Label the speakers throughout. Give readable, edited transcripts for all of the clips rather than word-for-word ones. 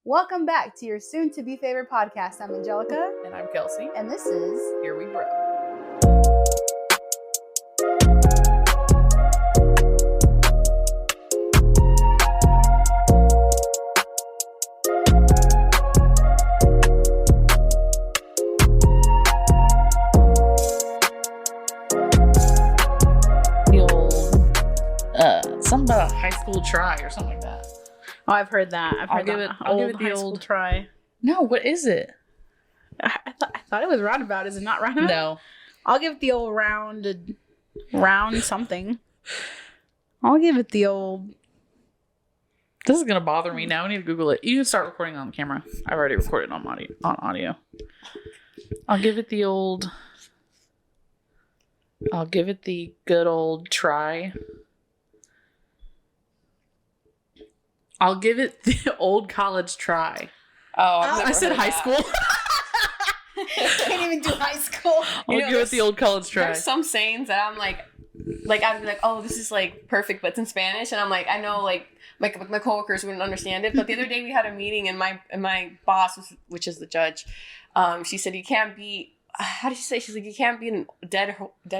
Speaker 1: Welcome back to your soon-to-be favorite podcast. I'm Angelica.
Speaker 2: And I'm Kelsey.
Speaker 1: And this is
Speaker 2: Here We Grow. Something about a high school try or something like that.
Speaker 1: Oh, I've heard that. I'll give it the old try.
Speaker 2: No, what is it?
Speaker 1: I thought it was roundabout. Is it not roundabout?
Speaker 2: No.
Speaker 1: I'll give it the old round something. I'll give it the old.
Speaker 2: This is gonna bother me now. I need to Google it. You can start recording on camera. I've already recorded on audio. I'll give it the old. I'll give it the good old try. I'll give it the old college try.
Speaker 3: Oh,
Speaker 2: I said high school.
Speaker 1: Can't even do high school.
Speaker 2: I'll give it the old college try.
Speaker 3: There's some sayings that I'm like I'd be like, oh, this is like perfect, but it's in Spanish, and I'm like, I know like my coworkers wouldn't understand it. But the other day we had a meeting, and my boss, which is the judge, she said you can't be. How did she say? She's like, you can't beat a dead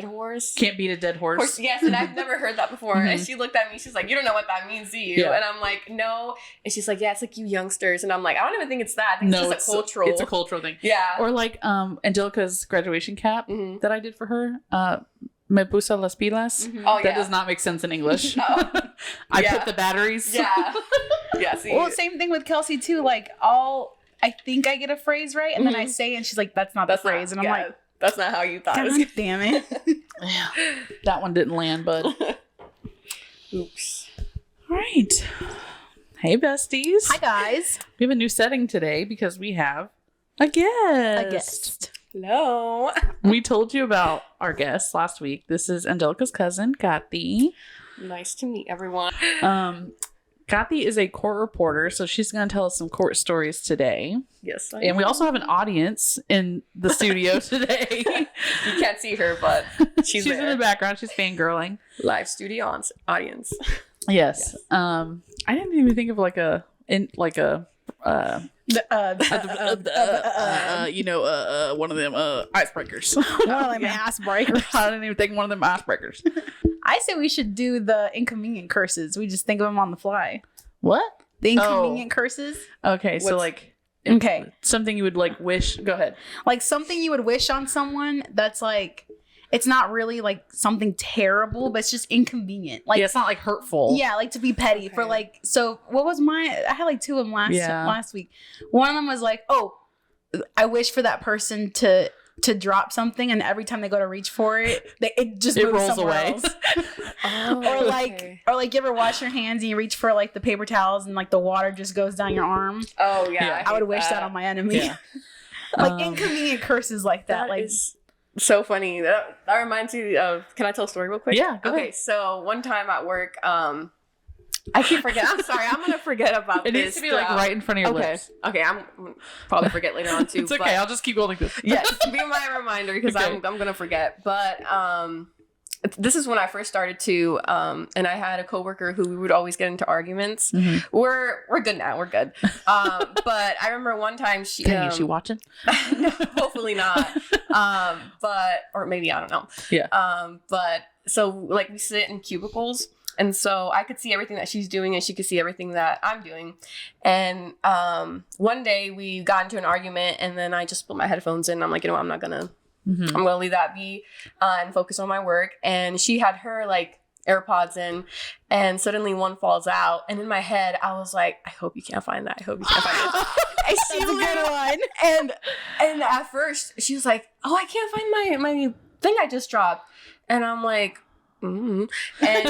Speaker 3: horse.
Speaker 2: Can't beat a dead horse.
Speaker 3: Yes, and I've never heard that before. And she looked at me. She's like, you don't know what that means, do you?
Speaker 2: Yeah.
Speaker 3: And I'm like, no. And she's like, yeah, it's like you youngsters. And I'm like, I don't even think it's that. I think it's just a cultural.
Speaker 2: It's a cultural thing.
Speaker 3: Yeah.
Speaker 2: Or like Angelica's graduation cap that I did for her. Me puso las pilas.
Speaker 3: Oh,
Speaker 2: that does not make sense in English.
Speaker 3: Oh.
Speaker 2: I put the batteries.
Speaker 3: Yeah. Yeah. See.
Speaker 1: Well, same thing with Kelsey too. Like I think I get a phrase right, and then I say, and she's like, "That's not the phrase," and I'm like,
Speaker 3: "That's not how you thought it was."
Speaker 1: God damn it!
Speaker 2: Yeah, that one didn't land, bud.
Speaker 3: Oops.
Speaker 2: All right. Hey, besties.
Speaker 1: Hi, guys.
Speaker 2: We have a new setting today because we have a guest.
Speaker 3: Hello.
Speaker 2: We told you about our guest last week. This is Angelica's cousin, Katy.
Speaker 3: Nice to meet everyone.
Speaker 2: Katy is a court reporter, so she's going to tell us some court stories today.
Speaker 3: Yes.
Speaker 2: And we also have an audience in the studio today.
Speaker 3: You can't see her, but she's there.
Speaker 2: In the background. She's fangirling.
Speaker 3: Live studio audience.
Speaker 2: Yes. I didn't even think of one of them icebreakers.
Speaker 1: One of them ass breakers.
Speaker 2: I didn't even think of one of them icebreakers.
Speaker 1: I say we should do the inconvenient curses. We just think of them on the fly.
Speaker 2: What?
Speaker 1: The inconvenient curses?
Speaker 2: Okay, so like something you would like wish. Go ahead.
Speaker 1: Like something you would wish on someone that's like, it's not really like something terrible, but it's just inconvenient. Like
Speaker 2: it's not like hurtful.
Speaker 1: Yeah, like to be petty for like. So what was I had like two of them last week. One of them was like, oh, I wish for that person to drop something, and every time they go to reach for it, it rolls away. Or like you ever wash your hands and you reach for like the paper towels and like the water just goes down your arm.
Speaker 3: Oh yeah,
Speaker 1: I would wish that on my enemy. Yeah. Like inconvenient curses like that. Like
Speaker 3: is so funny. That reminds me of. Can I tell a story real quick?
Speaker 2: Yeah.
Speaker 3: Okay.
Speaker 2: Ahead.
Speaker 3: So one time at work, I keep forgetting. I'm sorry. I'm gonna forget about
Speaker 2: it.
Speaker 3: This.
Speaker 2: It needs to be like right in front of your lips.
Speaker 3: Okay. I'm probably forget later on too.
Speaker 2: It's okay. I'll just keep going like this.
Speaker 3: Yes. Be my reminder because I'm gonna forget. But this is when I first started to, and I had a coworker who we would always get into arguments. Mm-hmm. We're good now. We're good. But I remember one time she.
Speaker 2: Is she watching?
Speaker 3: No, hopefully not. Or maybe I don't know.
Speaker 2: Yeah.
Speaker 3: But so like we sit in cubicles. And so I could see everything that she's doing and she could see everything that I'm doing. And one day we got into an argument and then I just put my headphones in. And I'm like, I'm not going to, I'm going to leave that be and focus on my work. And she had her like AirPods in and suddenly one falls out. And in my head, I was like, I hope you can't find that. I hope you can't find it. And she was a good one. And at first she was like, oh, I can't find my thing I just dropped. And I'm like, and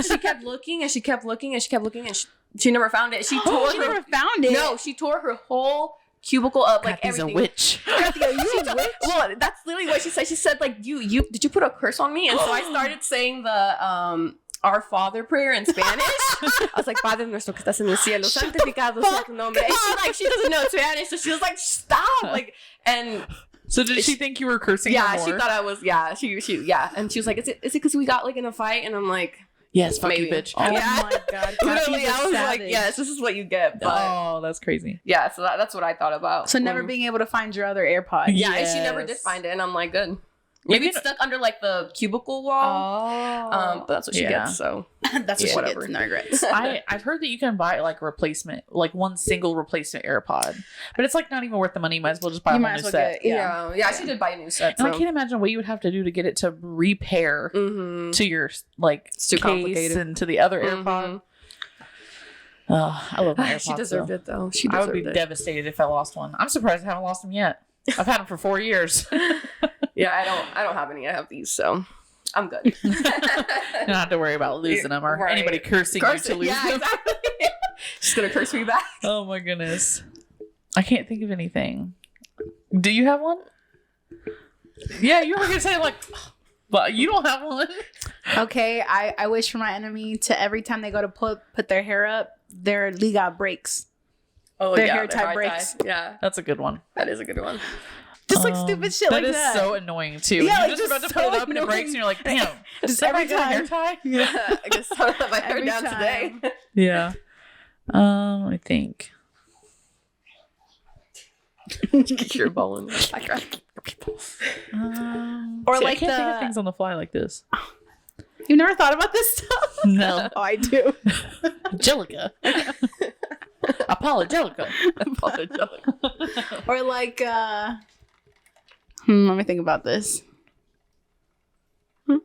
Speaker 3: she kept looking and she kept looking and she kept looking and she never found it. She never found it. No, she tore her whole cubicle up. Like
Speaker 2: Kathy's
Speaker 3: everything.
Speaker 2: A witch.
Speaker 3: Well, that's literally what she said. She said like, you did you put a curse on me? And so I started saying the Our Father prayer in Spanish. I was like, Padre nuestro que estás en el cielo, santificado sea tu nombre. And she doesn't know Spanish, so she was like, stop, like, and.
Speaker 2: So did she think you were cursing her more?
Speaker 3: She thought I was, she, and she was like, is it because we got like in a fight? And I'm like,
Speaker 2: Yes, fuck
Speaker 3: Maybe.
Speaker 2: you, bitch.
Speaker 1: Oh
Speaker 3: Yeah.
Speaker 1: my god.
Speaker 3: Literally,
Speaker 1: Kathy's a
Speaker 3: I was like,
Speaker 1: savage.
Speaker 3: yes, this is what you get. But
Speaker 2: Oh, that's crazy.
Speaker 3: yeah, so that's what I thought about.
Speaker 1: So never
Speaker 3: when-
Speaker 1: being able to find your other AirPod.
Speaker 3: Yeah, and she never did
Speaker 2: Yes.
Speaker 3: find it, and I'm like, good. Maybe it's stuck under like the cubicle wall.
Speaker 1: Oh.
Speaker 3: But that's what she
Speaker 2: Yeah.
Speaker 3: gets. So
Speaker 1: That's what
Speaker 3: Yeah.
Speaker 1: she
Speaker 3: Whatever.
Speaker 1: gets. No regrets.
Speaker 2: I've heard that you can buy like a replacement, like one single replacement AirPod, but it's like not even worth the money. You might as well just buy
Speaker 1: You
Speaker 2: a
Speaker 1: might
Speaker 2: whole
Speaker 1: as
Speaker 2: new
Speaker 1: well
Speaker 2: set.
Speaker 1: get-
Speaker 3: yeah, she did buy a new set.
Speaker 2: And I
Speaker 3: So.
Speaker 2: can't imagine what you would have to do to get it to repair
Speaker 3: Mm-hmm.
Speaker 2: to your like
Speaker 3: It's too
Speaker 2: case
Speaker 3: complicated.
Speaker 2: and to the other AirPod. Oh, I love my AirPods.
Speaker 3: She deserved
Speaker 2: though.
Speaker 3: it though. She
Speaker 2: I
Speaker 3: deserved
Speaker 2: would be
Speaker 3: it.
Speaker 2: devastated if I lost one. I'm surprised I haven't lost them yet. I've had them for 4 years.
Speaker 3: Yeah, I don't have any. I have these, so I'm good.
Speaker 2: You don't have to worry about losing them or
Speaker 3: Right.
Speaker 2: anybody cursing you to lose
Speaker 3: yeah,
Speaker 2: them.
Speaker 3: exactly. She's gonna curse me back.
Speaker 2: Oh my goodness. I can't think of anything. Do you have one? Yeah, you were gonna say like, but you don't have one.
Speaker 1: Okay, I wish for my enemy to every time they go to put their hair up, their Liga breaks.
Speaker 3: Oh
Speaker 1: Their
Speaker 3: yeah,
Speaker 1: hair
Speaker 3: their
Speaker 1: tie
Speaker 3: high
Speaker 1: breaks.
Speaker 3: tie. Yeah,
Speaker 2: That's a good one.
Speaker 3: that is a good one.
Speaker 1: Just like stupid shit like
Speaker 2: That
Speaker 1: that.
Speaker 2: is so annoying too.
Speaker 1: Yeah,
Speaker 2: You're
Speaker 1: like,
Speaker 2: just
Speaker 1: just
Speaker 2: about to
Speaker 1: so
Speaker 2: put it up and it breaks
Speaker 1: annoying.
Speaker 2: and you're like, damn.
Speaker 1: Just
Speaker 2: Somebody
Speaker 1: every
Speaker 2: got a hair
Speaker 1: time.
Speaker 2: tie?
Speaker 3: Yeah, I just thought about my hair
Speaker 1: Every
Speaker 3: down
Speaker 1: time.
Speaker 3: today.
Speaker 2: Yeah. I think.
Speaker 3: Get your ball in the background.
Speaker 1: Or
Speaker 2: See,
Speaker 1: like
Speaker 2: I can't think of
Speaker 1: the-
Speaker 2: things on the fly like this.
Speaker 1: You've never thought about this stuff?
Speaker 2: No.
Speaker 1: Oh, I do.
Speaker 2: Angelica. Apologelica.
Speaker 1: Or like, let me think about this. Let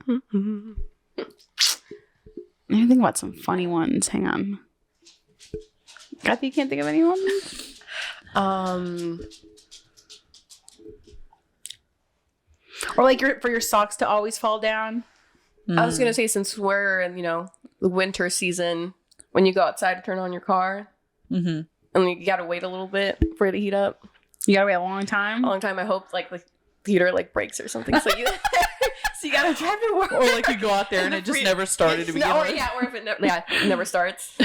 Speaker 1: me think about some funny ones. Hang on. Kathy, you can't think of anyone? Or like for your socks to always fall down.
Speaker 3: I was gonna say, since we're in, the winter season, when you go outside to turn on your car,
Speaker 2: Mm-hmm.
Speaker 3: and you gotta wait a little bit for it to heat up.
Speaker 1: You gotta wait a long time.
Speaker 3: A long time. I hope like the heater like breaks or something. So you, so you gotta drive to work.
Speaker 2: Or like you go out there and it just never started to begin
Speaker 3: No,
Speaker 2: with.
Speaker 3: yeah, or if it never starts.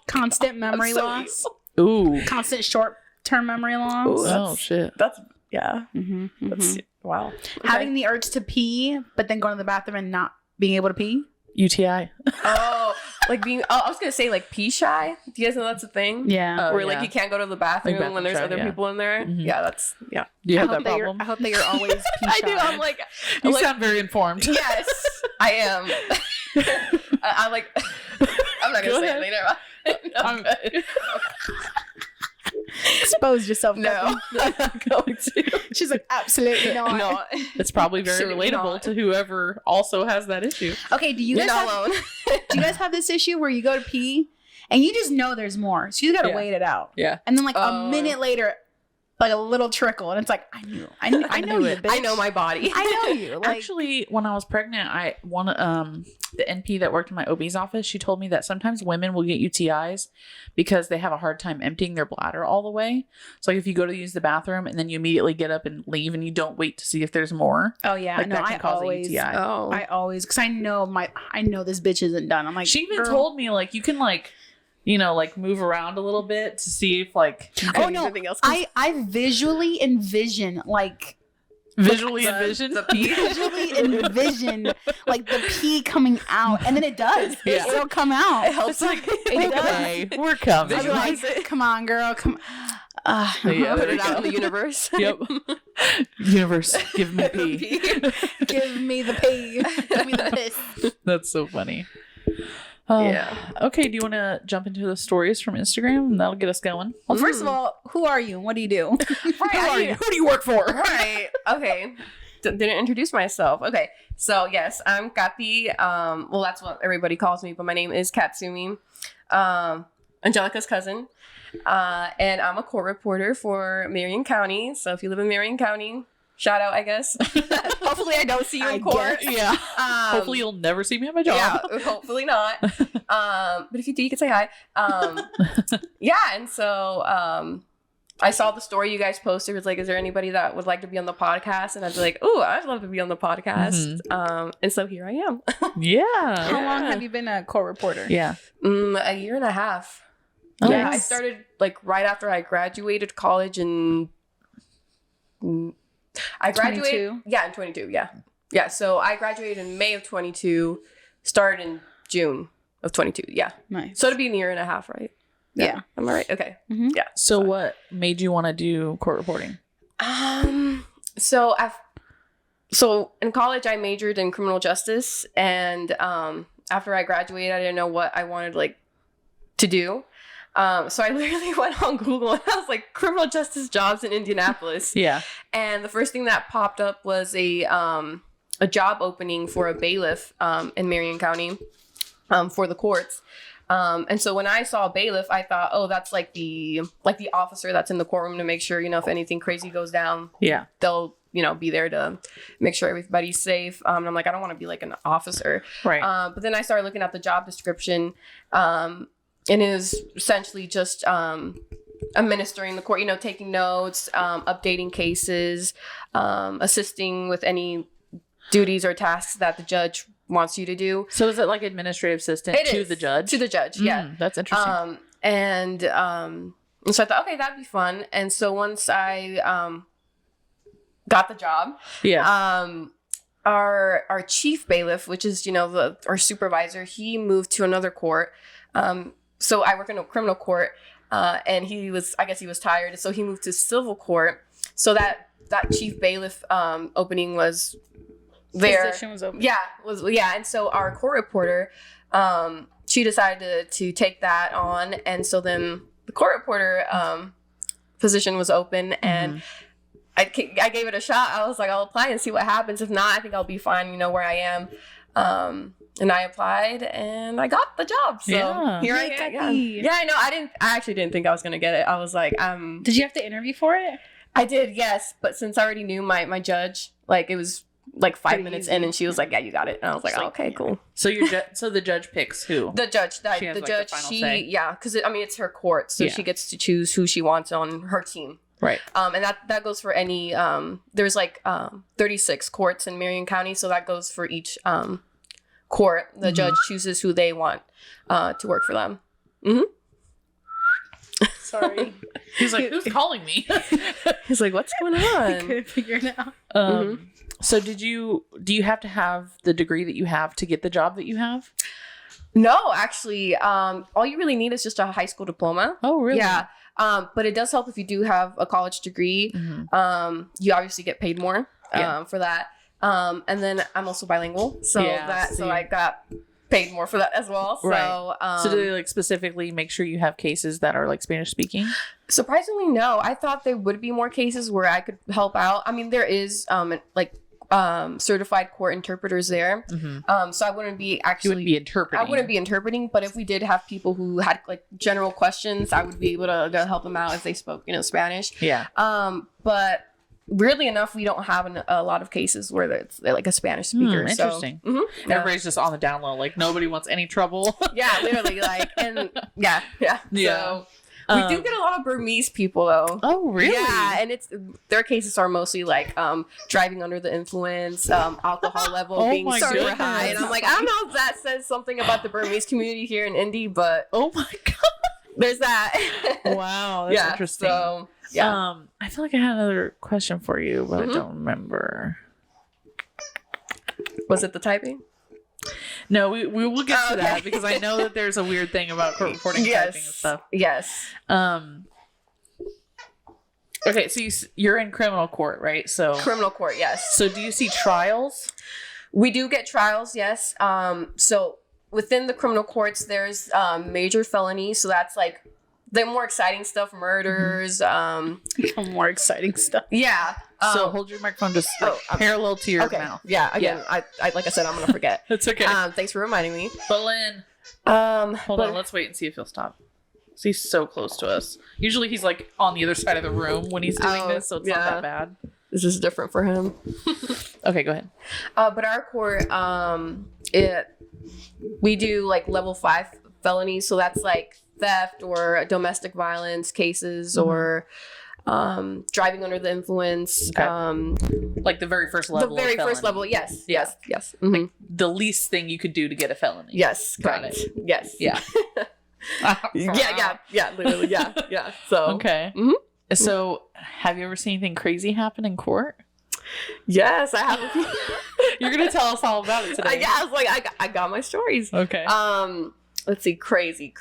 Speaker 1: Constant memory
Speaker 3: so
Speaker 1: loss.
Speaker 2: Ooh.
Speaker 1: Constant short-term memory loss.
Speaker 3: Ooh,
Speaker 2: Oh shit.
Speaker 3: That's yeah.
Speaker 1: Mhm, mhm.
Speaker 3: That's wow.
Speaker 1: Having the urge to pee, but then going to the bathroom and not being able to pee.
Speaker 2: UTI.
Speaker 3: Oh, like being. Oh, I was gonna say like pee shy. Do you guys know that's a thing?
Speaker 1: Yeah.
Speaker 2: Oh,
Speaker 3: Where
Speaker 2: yeah.
Speaker 3: like you can't go to the bathroom,
Speaker 2: Like bathroom
Speaker 3: when there's
Speaker 2: shy,
Speaker 3: other
Speaker 2: yeah.
Speaker 3: people in there.
Speaker 2: Mhm.
Speaker 3: Yeah, that's yeah.
Speaker 2: Do you have
Speaker 1: I hope
Speaker 2: that
Speaker 1: that you're-
Speaker 2: problem?
Speaker 1: I hope that you're always pee
Speaker 3: I
Speaker 1: shy.
Speaker 3: do. I'm like,
Speaker 2: You
Speaker 3: like,
Speaker 2: sound very informed.
Speaker 3: yes, I am. I'm like, I'm not gonna
Speaker 2: Go
Speaker 3: say
Speaker 2: ahead.
Speaker 3: anything. I'm good.
Speaker 1: Expose yourself.
Speaker 3: No,
Speaker 1: Kathy.
Speaker 3: I'm not going to.
Speaker 1: She's like, absolutely not.
Speaker 3: No,
Speaker 2: It's probably very
Speaker 3: Absolutely
Speaker 2: relatable
Speaker 3: not.
Speaker 2: to whoever also has that issue.
Speaker 1: Okay, do you
Speaker 3: you're
Speaker 1: guys
Speaker 3: not
Speaker 1: have,
Speaker 3: alone.
Speaker 1: do you guys have this issue where you go to pee and you just know there's more, so you just gotta
Speaker 2: Yeah.
Speaker 1: wait it out,
Speaker 2: Yeah.
Speaker 1: and then like a
Speaker 3: Oh.
Speaker 1: minute later, like a little trickle, and it's like I know
Speaker 2: knew
Speaker 1: you,
Speaker 2: it.
Speaker 1: bitch.
Speaker 3: I know my body.
Speaker 1: I know you. Like,
Speaker 2: Actually, when I was pregnant, the NP that worked in my OB's office, she told me that sometimes women will get UTIs because they have a hard time emptying their bladder all the way. So like if you go to use the bathroom and then you immediately get up and leave and you don't wait to see if there's more,
Speaker 1: oh yeah,
Speaker 2: like
Speaker 1: no,
Speaker 2: that can
Speaker 1: I
Speaker 2: cause
Speaker 1: always,
Speaker 2: a UTI.
Speaker 3: Oh,
Speaker 1: I always, because I know this bitch isn't done. I'm like,
Speaker 2: She even
Speaker 1: girl.
Speaker 2: told me like you can like, like move around a little bit to see if like you
Speaker 1: Oh
Speaker 2: can
Speaker 1: no,
Speaker 3: anything else
Speaker 1: I visually envision like
Speaker 2: visually
Speaker 3: the-
Speaker 2: envision
Speaker 3: the pee.
Speaker 1: visually envision like the pee coming out, and then it does.
Speaker 2: Yeah.
Speaker 1: It'll come out.
Speaker 3: It helps.
Speaker 2: It's like
Speaker 1: It does.
Speaker 2: okay, we're coming.
Speaker 1: I'll be like,
Speaker 3: Visualize it.
Speaker 1: come on, girl, come.
Speaker 2: Yeah,
Speaker 3: Put
Speaker 2: there
Speaker 3: it
Speaker 2: you
Speaker 3: out
Speaker 2: go.
Speaker 3: in the universe.
Speaker 2: Yep. Universe, give me pee.
Speaker 1: Give me the pee. Give me the piss.
Speaker 2: That's so funny.
Speaker 3: Yeah.
Speaker 2: Okay, do you want to jump into the stories from Instagram? And that'll get us going.
Speaker 1: Well, first of all, who are you? What do you do?
Speaker 2: Who do you work for?
Speaker 3: Right. Okay. Didn't introduce myself. Okay. So yes, I'm Katy. Well, that's what everybody calls me, but my name is Katsumi. Angelica's cousin. And I'm a court reporter for Marion County. So if you live in Marion County, shout out, I guess. Hopefully I don't see you in court.
Speaker 2: Yeah. Hopefully you'll never see me at my job.
Speaker 3: Yeah, hopefully not. But if you do, you can say hi. Yeah, and so I saw the story you guys posted. It was like, is there anybody that would like to be on the podcast? And I'd be like, oh, I'd love to be on the podcast. And so here I am.
Speaker 2: Yeah.
Speaker 1: How long have you been a court reporter?
Speaker 2: Yeah.
Speaker 3: A year and a half.
Speaker 2: Oh,
Speaker 3: Yeah, I
Speaker 2: nice.
Speaker 3: started like right after I graduated college in. I graduated.
Speaker 1: 22?
Speaker 3: Yeah, in 22. Yeah. Yeah. So I graduated in May of 22. started in June of 22. Yeah.
Speaker 1: Nice.
Speaker 3: So it'd be a year and a half, right?
Speaker 1: Yeah.
Speaker 3: Am I right? Okay.
Speaker 1: Mm-hmm.
Speaker 3: Yeah.
Speaker 2: So what made you want to do court reporting?
Speaker 3: So in college I majored in criminal justice, and after I graduated I didn't know what I wanted to do. So I literally went on Google and I was like, criminal justice jobs in Indianapolis.
Speaker 2: Yeah.
Speaker 3: And the first thing that popped up was a job opening for a bailiff in Marion County for the courts. And so when I saw a bailiff, I thought, oh, that's like the officer that's in the courtroom to make sure, if anything crazy goes down, they'll, be there to make sure everybody's safe. And I'm like, I don't want to be like an officer.
Speaker 2: Right.
Speaker 3: But then I started looking at the job description, and it was essentially just administering the court, taking notes, updating cases, assisting with any duties or tasks that the judge wants you to do.
Speaker 2: So is it like administrative assistant to the judge?
Speaker 3: To the judge, yeah.
Speaker 2: That's interesting.
Speaker 3: And so I thought, okay, that'd be fun. And so once I got the job, our chief bailiff, which is our supervisor, he moved to another court. So I work in a criminal court, and he was tired, so he moved to civil court. So that chief bailiff opening was there.
Speaker 1: Position was open.
Speaker 3: Yeah, and so our court reporter, she decided to take that on, and so then the court reporter position was open, and I gave it a shot. I was like, I'll apply and see what happens. If not, I think I'll be fine, where I am. And I applied and I got the job. So here I am. Yeah, I know. I actually didn't think I was gonna get it. I was like,
Speaker 1: Did you have to interview for it?
Speaker 3: I did, yes. But since I already knew my judge, it was like 5 minutes in, and she was like, "Yeah, you got it." And I was like, "Okay, cool."
Speaker 2: So so the judge picks who?
Speaker 3: The judge. The judge. Because it's her court, so she gets to choose who she wants on her team.
Speaker 2: Right.
Speaker 3: And that goes for any. There's 36 courts in Marion County, so that goes for each court. The judge chooses who they want to work for them.
Speaker 1: Sorry.
Speaker 2: He's like, who's calling me?
Speaker 3: He's like, what's going on?
Speaker 1: I couldn't figure it out.
Speaker 2: So do you have to have the degree that you have to get the job that you have?
Speaker 3: No, actually, all you really need is just a high school diploma.
Speaker 2: Oh, really?
Speaker 3: Yeah. But it does help if you do have a college degree. You obviously get paid more for that. And then I'm also bilingual, so I got paid more for that as well.
Speaker 2: Right. So do they specifically make sure you have cases that are Spanish speaking?
Speaker 3: Surprisingly, no. I thought there would be more cases where I could help out. I mean, there is certified court interpreters there. So I wouldn't be
Speaker 2: You wouldn't be interpreting.
Speaker 3: I wouldn't be interpreting, but if we did have people who had general questions, I would be able to help them out if they spoke Spanish.
Speaker 2: Yeah.
Speaker 3: But weirdly enough, we don't have a lot of cases where it's a Spanish speaker.
Speaker 2: Interesting.
Speaker 3: So,
Speaker 2: everybody's just on the down low. Nobody wants any trouble.
Speaker 3: Yeah, literally. And yeah. So we do get a lot of Burmese people though.
Speaker 2: Oh, really?
Speaker 3: Yeah, and their cases are mostly driving under the influence, alcohol level being super high, and I'm like, I don't know if that says something about the Burmese community here in Indy, but
Speaker 2: oh my god,
Speaker 3: there's that.
Speaker 2: Wow, that's interesting.
Speaker 3: So, yeah.
Speaker 2: I feel like I had another question for you, but I don't remember.
Speaker 3: Was it the typing?
Speaker 2: No, we will get to that because I know that there's a weird thing about court reporting typing and stuff.
Speaker 3: Yes.
Speaker 2: Okay, so you're in criminal court, right? So
Speaker 3: criminal court, yes.
Speaker 2: So do you see trials?
Speaker 3: We do get trials, yes. So within the criminal courts, there's major felonies. So that's the more exciting stuff, murders.
Speaker 1: More exciting stuff.
Speaker 3: Yeah.
Speaker 2: So hold your microphone just parallel to your mouth.
Speaker 3: Yeah. Again, I like I said, I'm gonna forget.
Speaker 2: It's okay.
Speaker 3: Thanks for reminding me.
Speaker 2: But Lynn, hold on. Let's wait and see if he'll stop. He's so close to us. Usually he's on the other side of the room when he's doing this, so it's not that bad.
Speaker 3: This is different for him.
Speaker 2: Okay, go ahead.
Speaker 3: But our court, we do level 5 felonies, so that's theft or domestic violence cases or driving under the influence.
Speaker 2: Okay. The very first level.
Speaker 3: The very first level, yes.
Speaker 2: Yeah.
Speaker 3: Yes.
Speaker 2: The least thing you could do to get a felony.
Speaker 3: Yes.
Speaker 2: Got it.
Speaker 3: Yes.
Speaker 2: Yeah.
Speaker 3: yeah, literally, yeah. So
Speaker 2: okay. So have you ever seen anything crazy happen in court?
Speaker 3: Yes, I have.
Speaker 2: You're gonna tell us all about it today.
Speaker 3: I was like, I got my stories.
Speaker 2: Okay.
Speaker 3: Let's see, crazy.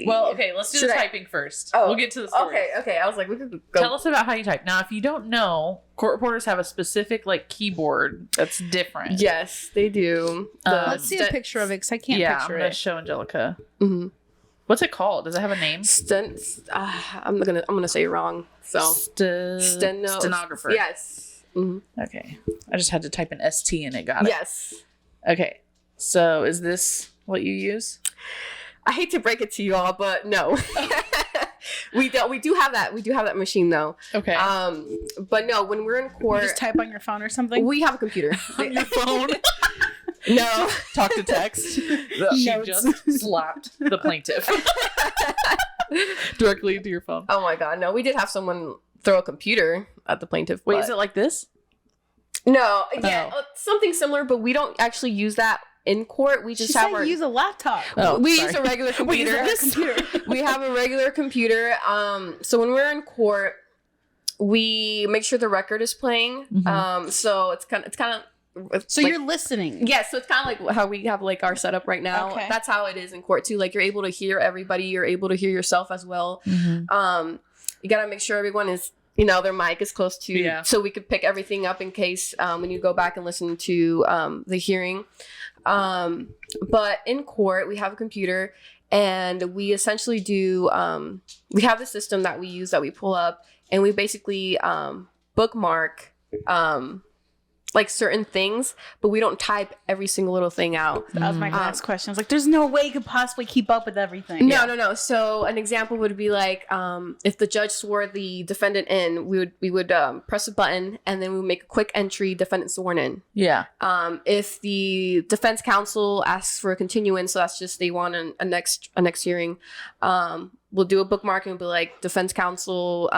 Speaker 2: Well, okay, let's do the typing first.
Speaker 3: Oh,
Speaker 2: we'll get to the stories.
Speaker 3: Okay. I was like, we could go.
Speaker 2: Tell us about how you type. Now, if you don't know, court reporters have a specific like keyboard that's different.
Speaker 3: Yes, they do.
Speaker 1: Let's see a picture of it because I can't picture
Speaker 2: I'm gonna
Speaker 1: it.
Speaker 2: show Angelica.
Speaker 3: Mm-hmm.
Speaker 2: What's it called? Does it have a name?
Speaker 3: I'm gonna say it wrong. So
Speaker 2: stenographer.
Speaker 3: Yes. Mm-hmm.
Speaker 2: Okay. I just had to type an ST and it got it.
Speaker 3: Yes.
Speaker 2: Okay. So is this what you use?
Speaker 3: I hate to break it to you all, but no. We do have that. We do have that machine though.
Speaker 2: Okay.
Speaker 3: But no, when we're in court,
Speaker 1: You just type on your phone or something.
Speaker 3: we have a computer.
Speaker 2: On your phone?
Speaker 3: No.
Speaker 2: Talk to text. She just slapped the plaintiff directly into your phone.
Speaker 3: Oh my god, no. We did have someone throw a computer at the plaintiff.
Speaker 2: Wait,
Speaker 3: but...
Speaker 2: is it like this?
Speaker 3: No. Yeah, something similar, but we don't actually use that in court. We just
Speaker 1: She said use a laptop.
Speaker 3: Oh, we use a regular computer. We have a regular computer. So when we're in court, we make sure the record is playing.
Speaker 2: Mm-hmm.
Speaker 3: So it's kind of.
Speaker 1: So
Speaker 3: like,
Speaker 1: you're listening.
Speaker 3: Yeah, so it's kind of like how we have like our setup right now.
Speaker 1: Okay.
Speaker 3: That's how it is in court too. Like you're able to hear everybody. You're able to hear yourself as well.
Speaker 2: Mm-hmm.
Speaker 3: You gotta make sure everyone is, their mic is close to, so we could pick everything up in case when you go back and listen to the hearing. But in court, we have a computer and we essentially do, we have the system that we use that we pull up and we basically bookmark like certain things, but we don't type every single little thing out.
Speaker 1: That was my next question. I was like, there's no way you could possibly keep up with everything.
Speaker 3: No. So an example would be like, if the judge swore the defendant in, we would press a button and then we would make a quick entry, defendant sworn in.
Speaker 2: Yeah.
Speaker 3: If the defense counsel asks for a continuance, so that's just they want a next hearing, we'll do a bookmark and we'll be like, defense counsel,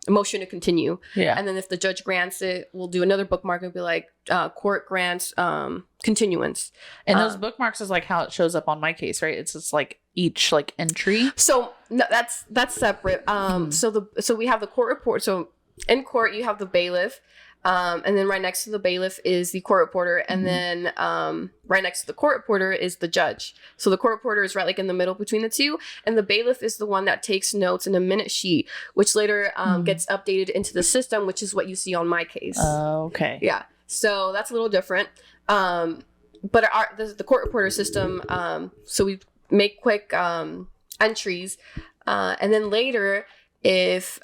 Speaker 3: motion to continue. Yeah. And then if the judge grants it, we'll do another bookmark and be like, court grants continuance.
Speaker 2: And those bookmarks is like how it shows up on my case, right? It's just like each like entry.
Speaker 3: So no, that's separate. So we have the court report. So in court you have the bailiff. And then right next to the bailiff is the court reporter. And then right next to the court reporter is the judge. So the court reporter is right like in the middle between the two. And the bailiff is the one that takes notes in a minute sheet, which later gets updated into the system, which is what you see on my case.
Speaker 2: Okay.
Speaker 3: Yeah. So that's a little different. But the court reporter system, so we make quick entries. And then later, if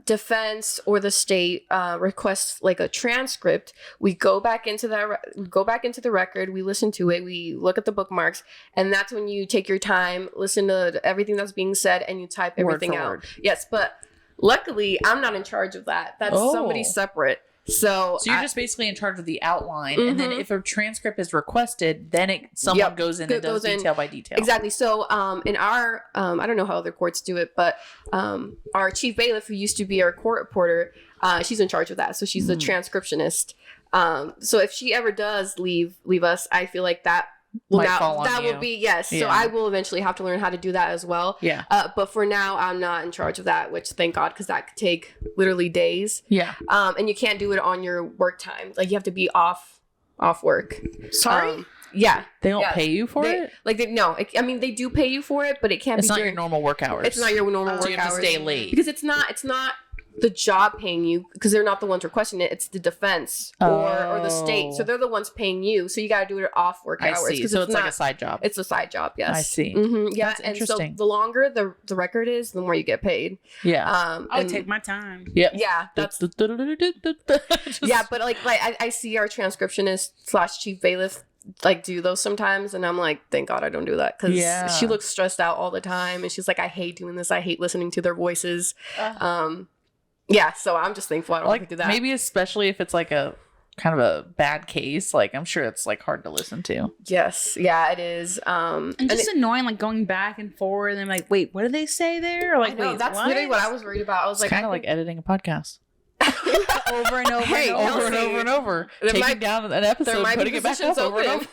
Speaker 3: defense or the state requests like a transcript, we go back into the record, we listen to it, we look at the bookmarks, and that's when you take your time, listen to everything that's being said, and you type everything out. Yes, but luckily I'm not in charge of that. That's somebody separate. So
Speaker 2: you're just basically in charge of the outline, and then if a transcript is requested, then someone goes in and does detail by detail.
Speaker 3: Exactly. So in our, I don't know how other courts do it, but our chief bailiff, who used to be our court reporter, she's in charge of that. So she's the transcriptionist. So if she ever does leave us, I feel like that will be yes. Yeah. So I will eventually have to learn how to do that as well. Yeah. But for now, I'm not in charge of that, which thank God, because that could take literally days. Yeah. And you can't do it on your work time. Like you have to be off work.
Speaker 1: Sorry.
Speaker 3: Yeah.
Speaker 2: They don't pay you for it?
Speaker 3: Like they do pay you for it, but it can't
Speaker 2: it's
Speaker 3: be
Speaker 2: not your normal work hours.
Speaker 3: It's not your normal work hours.
Speaker 2: So you have to stay late.
Speaker 3: Because it's not the job paying you, because they're not the ones requesting it. It's the defense or the state. So they're the ones paying you. So you got to do it off work hours.
Speaker 2: I see. So it's like a side job.
Speaker 3: It's a side job. Yes.
Speaker 2: I see.
Speaker 3: Mm-hmm. Yeah.
Speaker 2: That's interesting.
Speaker 3: And so the longer the record is, the more you get paid.
Speaker 1: Yeah. I would take my time.
Speaker 2: Yeah.
Speaker 3: Yeah. That's yeah. But like I see our transcriptionist / chief bailiff like do those sometimes, and I'm like, thank God I don't do that, because she looks stressed out all the time, and she's like, I hate doing this. I hate listening to their voices. Yeah, so I'm just thankful I don't have to do that.
Speaker 2: Maybe especially if it's like a kind of a bad case, like I'm sure it's like hard to listen to.
Speaker 3: Yes, yeah, it is.
Speaker 1: And just annoying, like going back and forward, and I'm like, wait, what did they say there? Or like, wait,
Speaker 3: that's literally what I was worried about. I was
Speaker 2: it's
Speaker 3: like,
Speaker 2: kind of like editing a podcast.
Speaker 1: over and over
Speaker 2: and over. Taking down an episode, putting it back up over and over.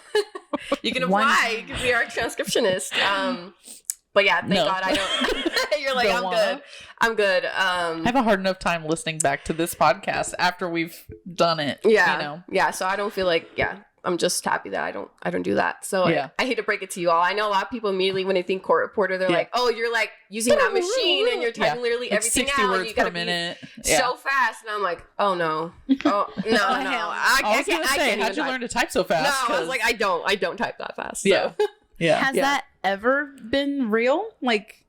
Speaker 3: You can apply. You can be our transcriptionist. But yeah, thank God I don't. You're like, I'm good.
Speaker 2: I have a hard enough time listening back to this podcast after we've done it.
Speaker 3: Yeah.
Speaker 2: You know?
Speaker 3: Yeah. So I don't feel like, I'm just happy that I don't do that. So I hate to break it to you all. I know a lot of people immediately when they think court reporter, they're like, oh, you're like using that machine and you're typing literally
Speaker 2: like
Speaker 3: everything
Speaker 2: 60
Speaker 3: out.
Speaker 2: words
Speaker 3: And you gotta
Speaker 2: per minute.
Speaker 3: so fast. And I'm like, oh no. Oh no. I can't
Speaker 2: how'd you learn to type so fast?
Speaker 3: No, I was like, I don't type that fast. So.
Speaker 2: Yeah. Yeah.
Speaker 1: Has that ever been real? Like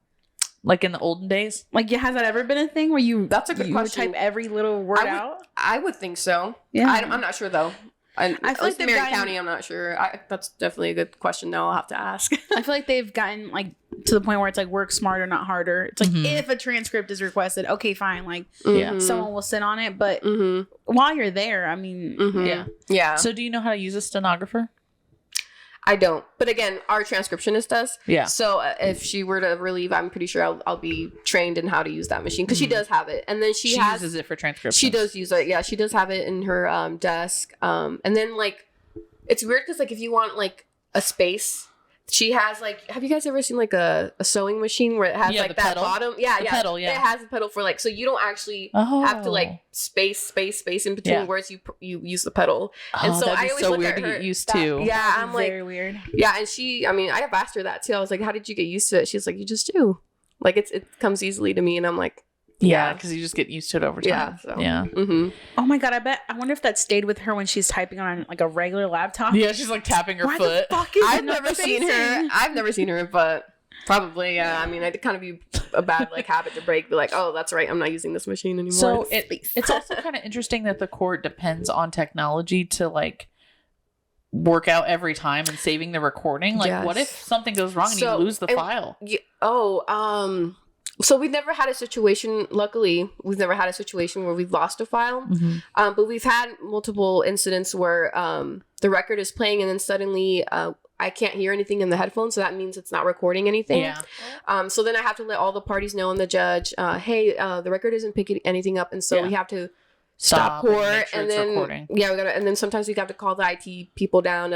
Speaker 2: in the olden days?
Speaker 1: Like, has that ever been a thing where you?
Speaker 3: That's a good question.
Speaker 1: Type every little word out.
Speaker 3: I would think so.
Speaker 1: Yeah.
Speaker 3: I'm not sure though. I feel like Marion County, I'm not sure. That's definitely a good question though. I'll have to ask.
Speaker 1: I feel like they've gotten like to the point where it's like work smarter, not harder. It's like if a transcript is requested, okay, fine. Like someone will sit on it, but while you're there, I mean,
Speaker 3: yeah.
Speaker 2: So do you know how to use a stenographer?
Speaker 3: I don't. But again, our transcriptionist does.
Speaker 2: Yeah.
Speaker 3: So if she were to relieve, I'm pretty sure I'll be trained in how to use that machine because she does have it. And then she
Speaker 2: uses it for transcription.
Speaker 3: She does use it. Yeah, she does have it in her desk. And then like, it's weird because like if you want like a space, she has like, have you guys ever seen like a sewing machine where it has like that
Speaker 2: pedal.
Speaker 3: bottom? Yeah,
Speaker 2: pedal, yeah.
Speaker 3: It has a pedal for like, so you don't actually have to like space in between words. You use the pedal. And so I always look
Speaker 2: weird
Speaker 3: at her.
Speaker 2: To get used to.
Speaker 3: Yeah, I'm like,
Speaker 1: very weird.
Speaker 3: Yeah, and I have asked her that too. I was like, how did you get used to it? She's like, you just do. Like it comes easily to me, and I'm like,
Speaker 2: yeah, because you just get used to it over time.
Speaker 3: Yeah. So.
Speaker 2: Yeah.
Speaker 3: Mm-hmm.
Speaker 1: Oh my God, I wonder if that stayed with her when she's typing on like a regular laptop.
Speaker 2: Yeah, she's like tapping her foot.
Speaker 1: The fuck is
Speaker 3: I've never seen her, but probably, yeah. I mean, it'd kind of be a bad like habit to break. Be like, oh, that's right, I'm not using this machine anymore.
Speaker 2: So it's also kind of interesting that the court depends on technology to like work out every time and saving the recording. Like, what if something goes wrong and you lose the file?
Speaker 3: So we've never had a situation, luckily, where we've lost a file. But we've had multiple incidents where the record is playing and then suddenly I can't hear anything in the headphones. So that means it's not recording anything.
Speaker 2: Yeah.
Speaker 3: So then I have to let all the parties know and the judge, hey, the record isn't picking anything up. And so we have to stop court and then
Speaker 2: recording.
Speaker 3: And then sometimes we have to call the IT people down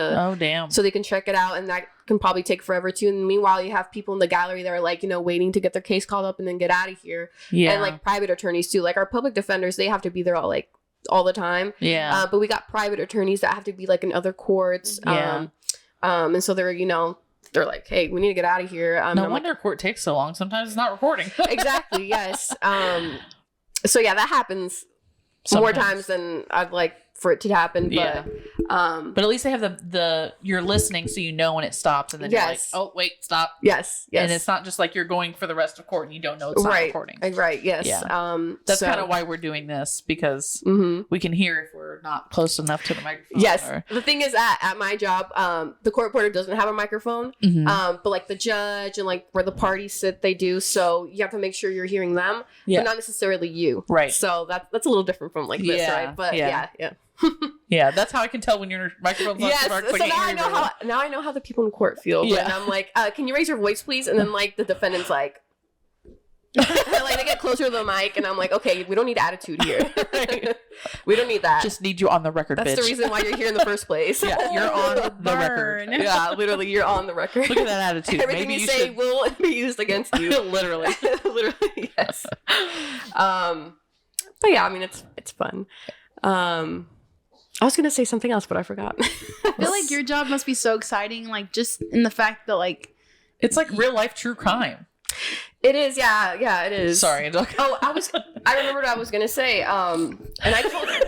Speaker 3: so they can check it out, and that can probably take forever too. And meanwhile you have people in the gallery that are like, waiting to get their case called up and then get out of here. And like private attorneys too, like our public defenders, they have to be there all the time. But we got private attorneys that have to be like in other courts. And so they're they're like, hey, we need to get out of here.
Speaker 2: No wonder court takes so long. Sometimes it's not recording.
Speaker 3: Exactly. Yes. So yeah, that happens more times than I'd like for it to happen. But
Speaker 2: at least they have the you're listening, so you know when it stops, and then you're like, oh wait, stop.
Speaker 3: Yes.
Speaker 2: And it's not just like you're going for the rest of court and you don't know it's not recording.
Speaker 3: Right. Yes.
Speaker 2: Yeah. That's kind of why we're doing this, because we can hear if we're not close enough to the microphone.
Speaker 3: Yes. The thing is that at my job, the court reporter doesn't have a microphone, but like the judge and like where the parties sit, they do. So you have to make sure you're hearing them, but not necessarily you.
Speaker 2: Right.
Speaker 3: So that's a little different from like this, right? But yeah.
Speaker 2: Yeah, that's how I can tell when your microphone's not dark.
Speaker 3: So now I know how the people in court feel. Yeah. And I'm like, can you raise your voice, please? And then like the defendant's like, like they get closer to the mic, and I'm like, okay, we don't need attitude here. We don't need that.
Speaker 2: Just need you on the record.
Speaker 3: That's
Speaker 2: bitch.
Speaker 3: The reason why you're here in the first place.
Speaker 2: Yeah, you're on the record.
Speaker 3: Yeah, literally, you're on the record.
Speaker 2: Look at that attitude.
Speaker 3: Everything
Speaker 2: Maybe
Speaker 3: you say will be used against you.
Speaker 2: Literally,
Speaker 3: yes. But yeah, I mean, it's fun. I was gonna say something else, but I forgot.
Speaker 1: I feel like your job must be so exciting, like just in the fact that like
Speaker 2: it's like real life true crime.
Speaker 3: It is, yeah, it is.
Speaker 2: Sorry, Angelica.
Speaker 3: Oh, I remembered what I was gonna say. And I told her.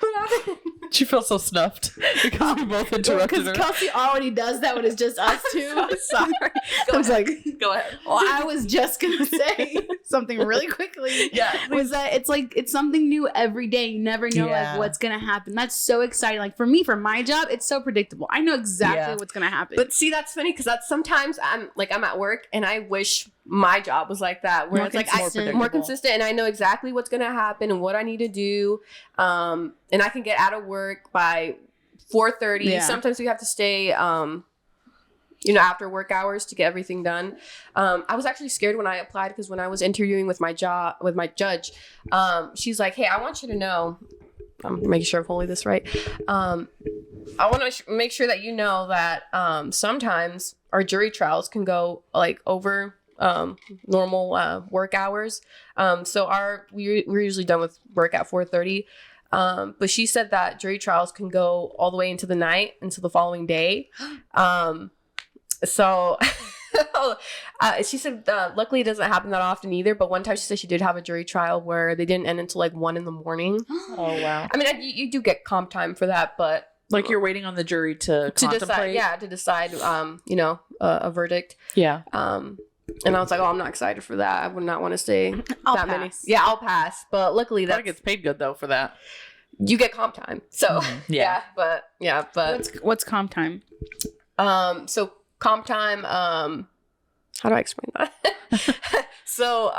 Speaker 3: What happened?
Speaker 2: She felt so snuffed because we both interrupted her.
Speaker 1: Because Kelsey already does that when it's just us two.
Speaker 3: So sorry.
Speaker 1: I was like,
Speaker 3: go ahead.
Speaker 1: Well, I was just gonna say something really quickly.
Speaker 2: Yeah.
Speaker 1: Was that it's something new every day. You never know like what's gonna happen. That's so exciting. Like for me, for my job, it's so predictable. I know exactly what's gonna happen.
Speaker 3: But see, that's funny because that's sometimes I'm at work and I wish my job was like that, where it's like more consistent, and I know exactly what's gonna happen and what I need to do, and I can get out of work by 4:30. Yeah. Sometimes we have to stay after work hours to get everything done. I was actually scared when I applied because when I was interviewing with my judge, she's like, hey, I want you to know I'm making sure I'm holding this right. I want to make sure that you know that sometimes our jury trials can go like over normal work hours. So we're usually done with work at 4:30. But she said that jury trials can go all the way into the night, into the following day. So she said luckily it doesn't happen that often either, but one time she said she did have a jury trial where they didn't end until like 1 a.m.
Speaker 2: Oh wow.
Speaker 3: I mean, you do get comp time for that, but
Speaker 2: like you're waiting on the jury to contemplate.
Speaker 3: decide a verdict.
Speaker 2: Yeah.
Speaker 3: And I was like, oh, I'm not excited for that. I would not want to stay many. Yeah, I'll pass. But luckily
Speaker 2: that gets paid good though for that.
Speaker 3: You get comp time. So but
Speaker 1: what's comp time?
Speaker 3: So comp time, how do I explain that? So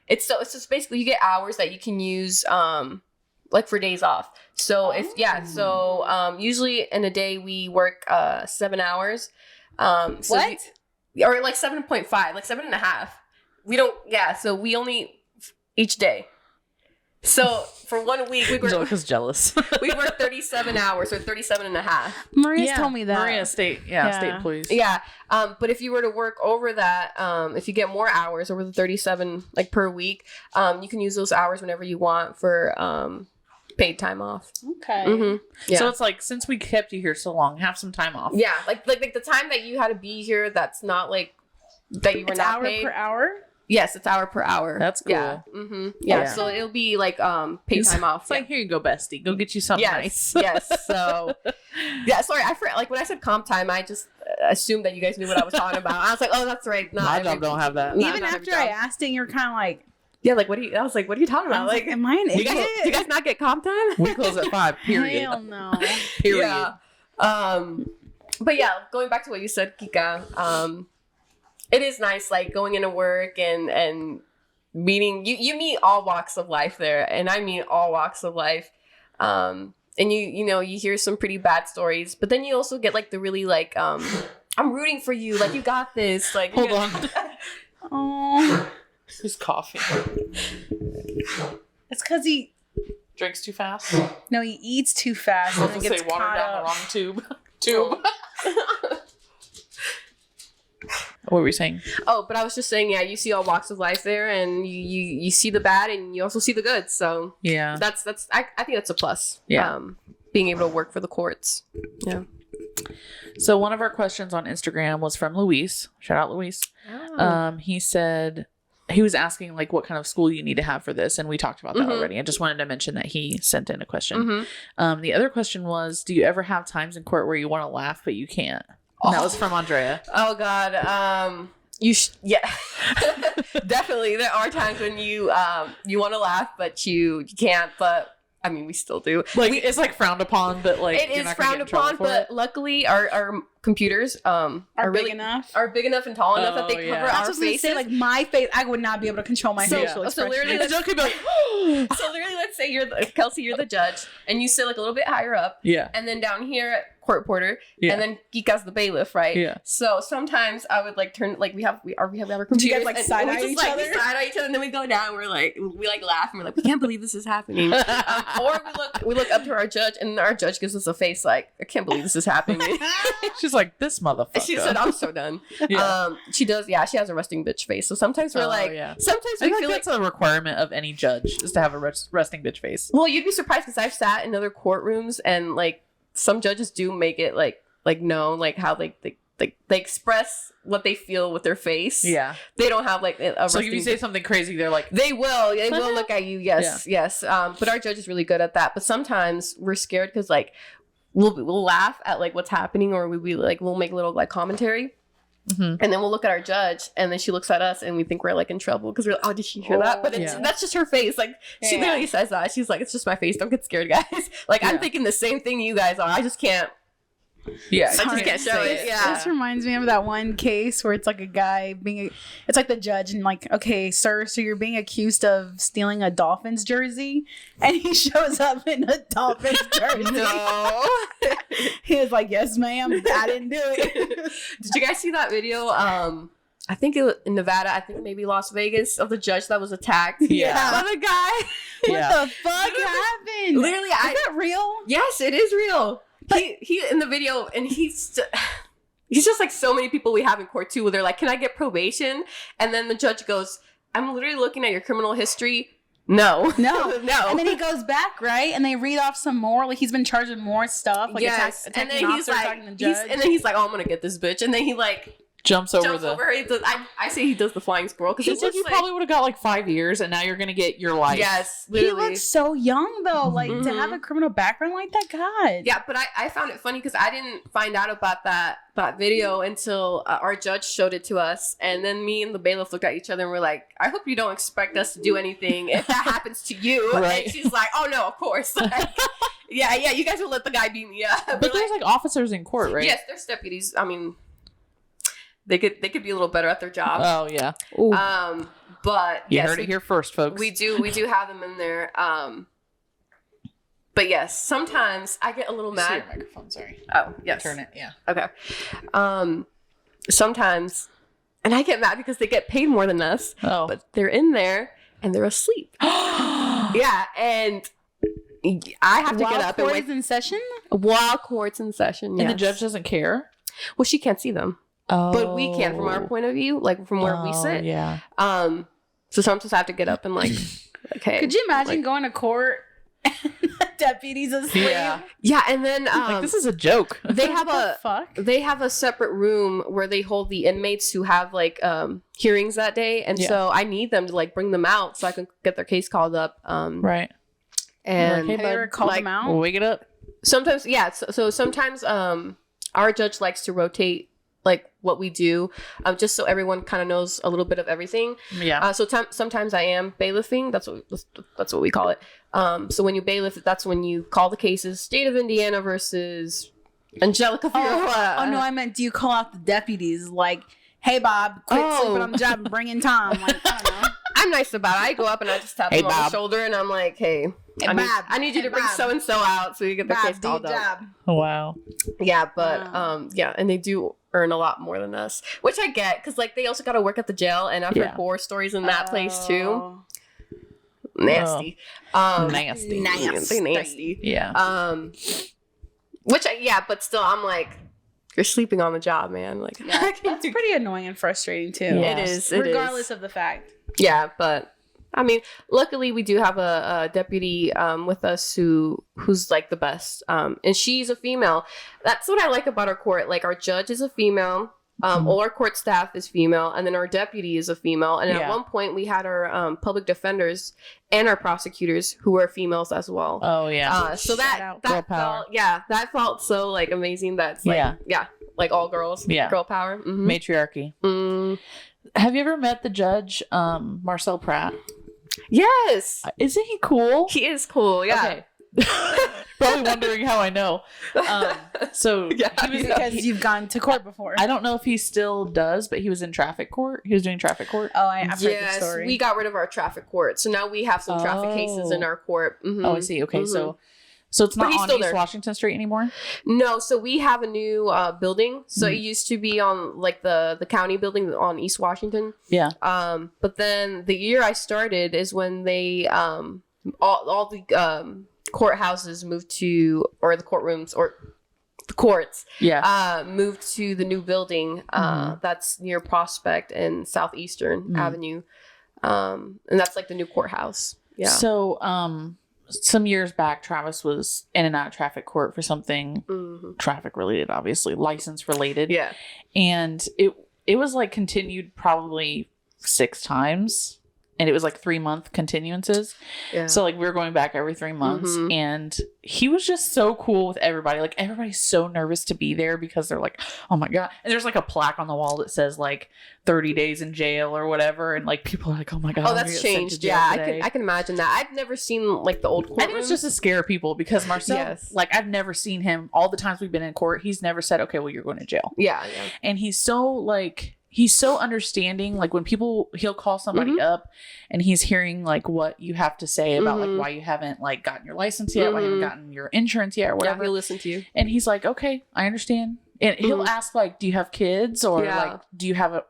Speaker 3: it's just basically you get hours that you can use like for days off. So usually in a day we work 7 hours. Or like 7.5, like 7.5. We don't, so we only each day. So for 1 week, we work.
Speaker 2: Angelica's jealous.
Speaker 3: We work 37 hours or 37.5.
Speaker 1: Maria's told me that.
Speaker 2: Maria state employees.
Speaker 3: Yeah. But if you were to work over that, if you get more hours over the 37 like per week, you can use those hours whenever you want for paid time off.
Speaker 1: Okay.
Speaker 3: Mm-hmm. Yeah.
Speaker 2: So it's like, since we kept you here so long, have some time off.
Speaker 3: Yeah. Like the time that you had to be here, that's not like that you were not paid.
Speaker 1: Hour per hour?
Speaker 3: Yes, it's hour per hour.
Speaker 2: That's cool.
Speaker 3: Yeah. Mm-hmm. Yeah. So it'll be like paid time off.
Speaker 2: It's like, here you go, bestie. Go get you something nice.
Speaker 3: Yes. So sorry, I forgot. Like when I said comp time, I just assumed that you guys knew what I was talking about. I was like, oh, that's right. No,
Speaker 2: my job don't have that.
Speaker 1: Even after I asked it, you're kind of like,
Speaker 3: yeah, like I was like, what are you talking about? Like,
Speaker 1: am I an idiot?
Speaker 3: Do you guys not get comp time?
Speaker 2: We close at 5. Period.
Speaker 1: Hell no.
Speaker 2: Period.
Speaker 3: Yeah. But yeah, going back to what you said, Kika, it is nice, like going into work and meeting you meet all walks of life there, and I mean all walks of life. And you hear some pretty bad stories, but then you also get like the really like I'm rooting for you, like you got this. Like
Speaker 2: hold on.
Speaker 1: Oh.
Speaker 2: He's coughing.
Speaker 1: It's because he
Speaker 2: drinks too fast.
Speaker 1: No, he eats too fast.
Speaker 2: And gets water down the wrong tube. What were we saying?
Speaker 3: Oh, but I was just saying, you see all walks of life there, and you see the bad, and you also see the good. So
Speaker 2: yeah,
Speaker 3: that's I think that's a plus.
Speaker 2: Yeah,
Speaker 3: being able to work for the courts. Yeah.
Speaker 2: So one of our questions on Instagram was from Luis. Shout out, Luis. Oh. He said he was asking like what kind of school you need to have for this, and we talked about that already. I just wanted to mention that he sent in a question. The other question was, do you ever have times in court where you want to laugh but you can't? And that was from Andrea.
Speaker 3: Oh God. Definitely. There are times when you want to laugh but you can't. But I mean, we still do.
Speaker 2: Like it's like frowned upon, but like
Speaker 3: it is frowned upon. But luckily, our computers are
Speaker 1: big enough
Speaker 3: and tall enough that they cover our faces.
Speaker 1: Say, like my face, I would not be able to control my facial expression.
Speaker 3: So literally, let's say Kelsey, you're the judge, and you sit like a little bit higher up.
Speaker 2: Yeah.
Speaker 3: And then down here, court reporter, and then Geeka's the bailiff, right?
Speaker 2: Yeah.
Speaker 3: So sometimes I would like turn we have our computers.
Speaker 1: You guys like side eye each other?
Speaker 3: Side eye each other, and then we go down. We laugh, and we're like, we can't believe this is happening. Or we look up to our judge, and our judge gives us a face like, I can't believe this is happening.
Speaker 2: She's like, this motherfucker.
Speaker 3: She said, I'm so done. Yeah. She does. Yeah, she has a resting bitch face. So sometimes we're sometimes we feel like that's
Speaker 2: a requirement of any judge is to have a resting bitch face.
Speaker 3: Well, you'd be surprised because I've sat in other courtrooms and like some judges do make it like known like how they express what they feel with their face. Yeah, they don't have like a.
Speaker 2: So if you say something crazy, they're like
Speaker 3: they will look at you. Yes. But our judge is really good at that. But sometimes we're scared because like we'll laugh at like what's happening, or we'll make a little like commentary. And then we'll look at our judge, and then she looks at us, and we think we're like in trouble because we're like, oh, did she hear that? But that's just her face. Like she literally says that. She's like, it's just my face. Don't get scared, guys. Like I'm thinking the same thing you guys are. I just can't. Yeah, I just can't show it. Yeah,
Speaker 1: this reminds me of that one case where it's like a guy it's like the judge and like, okay, sir, so you're being accused of stealing a Dolphins jersey, and he shows up in a Dolphins jersey.
Speaker 3: No,
Speaker 1: he was like, yes, ma'am, I didn't do it.
Speaker 3: Did you guys see that video? I think it was in Nevada. I think maybe Las Vegas, of the judge that was attacked.
Speaker 2: Yeah.
Speaker 3: By the guy.
Speaker 1: What the fuck happened?
Speaker 3: Literally,
Speaker 1: is that real?
Speaker 3: Yes, it is real. But he in the video, and he's just like so many people we have in court too, where they're like, "Can I get probation?" And then the judge goes, "I'm literally looking at your criminal history. No.
Speaker 1: No.
Speaker 3: And
Speaker 1: then he goes back, right? And they read off some more. Like, he's been charged with more stuff. Like,
Speaker 3: yes.
Speaker 1: attacking
Speaker 3: And then he's like,
Speaker 1: talking to the judge.
Speaker 3: and then he's like, "Oh, I'm gonna get this bitch." And then he like
Speaker 2: jumps over
Speaker 3: her. He does, I say he does the flying squirrel because
Speaker 2: he said you probably would have got like 5 years, and now you're gonna get your life.
Speaker 3: Yes,
Speaker 1: literally. He looks so young though. Like to have a criminal background like that, God.
Speaker 3: Yeah, but I found it funny because I didn't find out about that video until our judge showed it to us, and then me and the bailiff looked at each other and we're like, "I hope you don't expect us to do anything if that happens to you." Right. And she's like, "Oh no, of course." Like, yeah, you guys will let the guy beat me up.
Speaker 2: But there's like officers in court, right?
Speaker 3: Yes, there's deputies. I mean, they could be a little better at their job.
Speaker 2: Oh yeah.
Speaker 3: Ooh. But
Speaker 2: you heard it here first, folks.
Speaker 3: We do have them in there. But yes, sometimes I get a little mad.
Speaker 2: See your microphone, sorry.
Speaker 3: Oh, yes.
Speaker 2: Turn it, yeah.
Speaker 3: Okay. Sometimes, and I get mad because they get paid more than us.
Speaker 2: Oh.
Speaker 3: But they're in there and they're asleep. Yeah, and I have to get up and wait.
Speaker 1: Court is in session?
Speaker 3: While court's in session, yes.
Speaker 2: And the judge doesn't care?
Speaker 3: Well, she can't see them.
Speaker 2: Oh.
Speaker 3: But we can from our point of view, like from where we sit.
Speaker 2: Yeah.
Speaker 3: So sometimes I have to get up and like, okay.
Speaker 1: Could you imagine going to court and the deputies asleep?
Speaker 3: Yeah, and then
Speaker 2: like, this is a joke.
Speaker 3: They have a separate room where they hold the inmates who have like hearings that day, and so I need them to like bring them out so I can get their case called up.
Speaker 2: Right.
Speaker 3: And
Speaker 1: have you ever called them out?
Speaker 2: We'll wake it up.
Speaker 3: Sometimes, yeah. So sometimes our judge likes to rotate like what we do, just so everyone kind of knows a little bit of everything.
Speaker 2: Yeah.
Speaker 3: So sometimes I am bailiffing. That's what we call it. So when you bailiff, that's when you call the cases. State of Indiana versus Angelica.
Speaker 1: Oh no, I meant, do you call out the deputies like, "Hey Bob, quit sleeping on the job and bring in Tom"? Like, I don't know.
Speaker 3: I'm nice about it. I go up and I just tap him on the shoulder and I'm like, "Hey, I need you to bring so and so out so you get the case called up."
Speaker 2: Oh, wow.
Speaker 3: Yeah, but yeah, and they do earn a lot more than us, which I get because like they also got to work at the jail, and I've heard horror stories in that place too. Nasty. Nasty.
Speaker 2: Yeah.
Speaker 3: But still, I'm like, you're sleeping on the job, man. Like,
Speaker 1: that's pretty annoying and frustrating too.
Speaker 3: It is.
Speaker 1: Regardless of the fact.
Speaker 3: Yeah, but I mean, luckily we do have a deputy with us who's like the best, and she's a female. That's what I like about our court. Like, our judge is a female. All our court staff is female, and then our deputy is a female. And at one point, we had our public defenders and our prosecutors who were females as well.
Speaker 2: Oh yeah.
Speaker 3: So that felt so like amazing. That's like like all girls. Yeah. Girl power. Mm-hmm.
Speaker 2: Matriarchy. Have you ever met the judge, Marcel Pratt?
Speaker 3: Yes.
Speaker 2: Isn't he cool?
Speaker 3: He is cool. Yeah.
Speaker 2: Okay. Probably wondering how I know. So he was,
Speaker 1: because you've gone to court before.
Speaker 2: I don't know if he still does, but he was in traffic court. He was doing traffic court.
Speaker 1: Oh, I've heard the story.
Speaker 3: We got rid of our traffic court, so now we have some traffic cases in our court. Mm-hmm.
Speaker 2: Oh, I see. Okay, so it's not on East Washington Street anymore?
Speaker 3: No, so we have a new building. So it used to be on like the county building on East Washington.
Speaker 2: Yeah.
Speaker 3: But then the year I started is when they all the courthouses moved to, or the courtrooms or the courts moved to the new building that's near Prospect and Southeastern Avenue, and that's like the new courthouse. Yeah.
Speaker 2: So some years back, Travis was in and out of traffic court for something traffic related, obviously license related.
Speaker 3: Yeah.
Speaker 2: And it was like continued probably 6 times. And it was like 3-month continuances. Yeah. So like we were going back every 3 months, and he was just so cool with everybody. Like, everybody's so nervous to be there because they're like, "Oh my God." And there's like a plaque on the wall that says like 30 days in jail or whatever. And like people are like, "Oh my God."
Speaker 3: Oh, that's changed. Yeah. I can imagine that. I've never seen like the old courtrooms.
Speaker 2: I think it's just to scare people because Marcel, like, I've never seen him all the times we've been in court. He's never said, "Okay, well, you're going to jail."
Speaker 3: Yeah.
Speaker 2: And he's so understanding. Like, when he'll call somebody up and he's hearing like what you have to say about like why you haven't like gotten your license yet, why you haven't gotten your insurance yet or whatever.
Speaker 3: Yeah, he'll listen to you.
Speaker 2: And he's like, "Okay, I understand. And he'll ask, like, do you have kids? Or like, do you have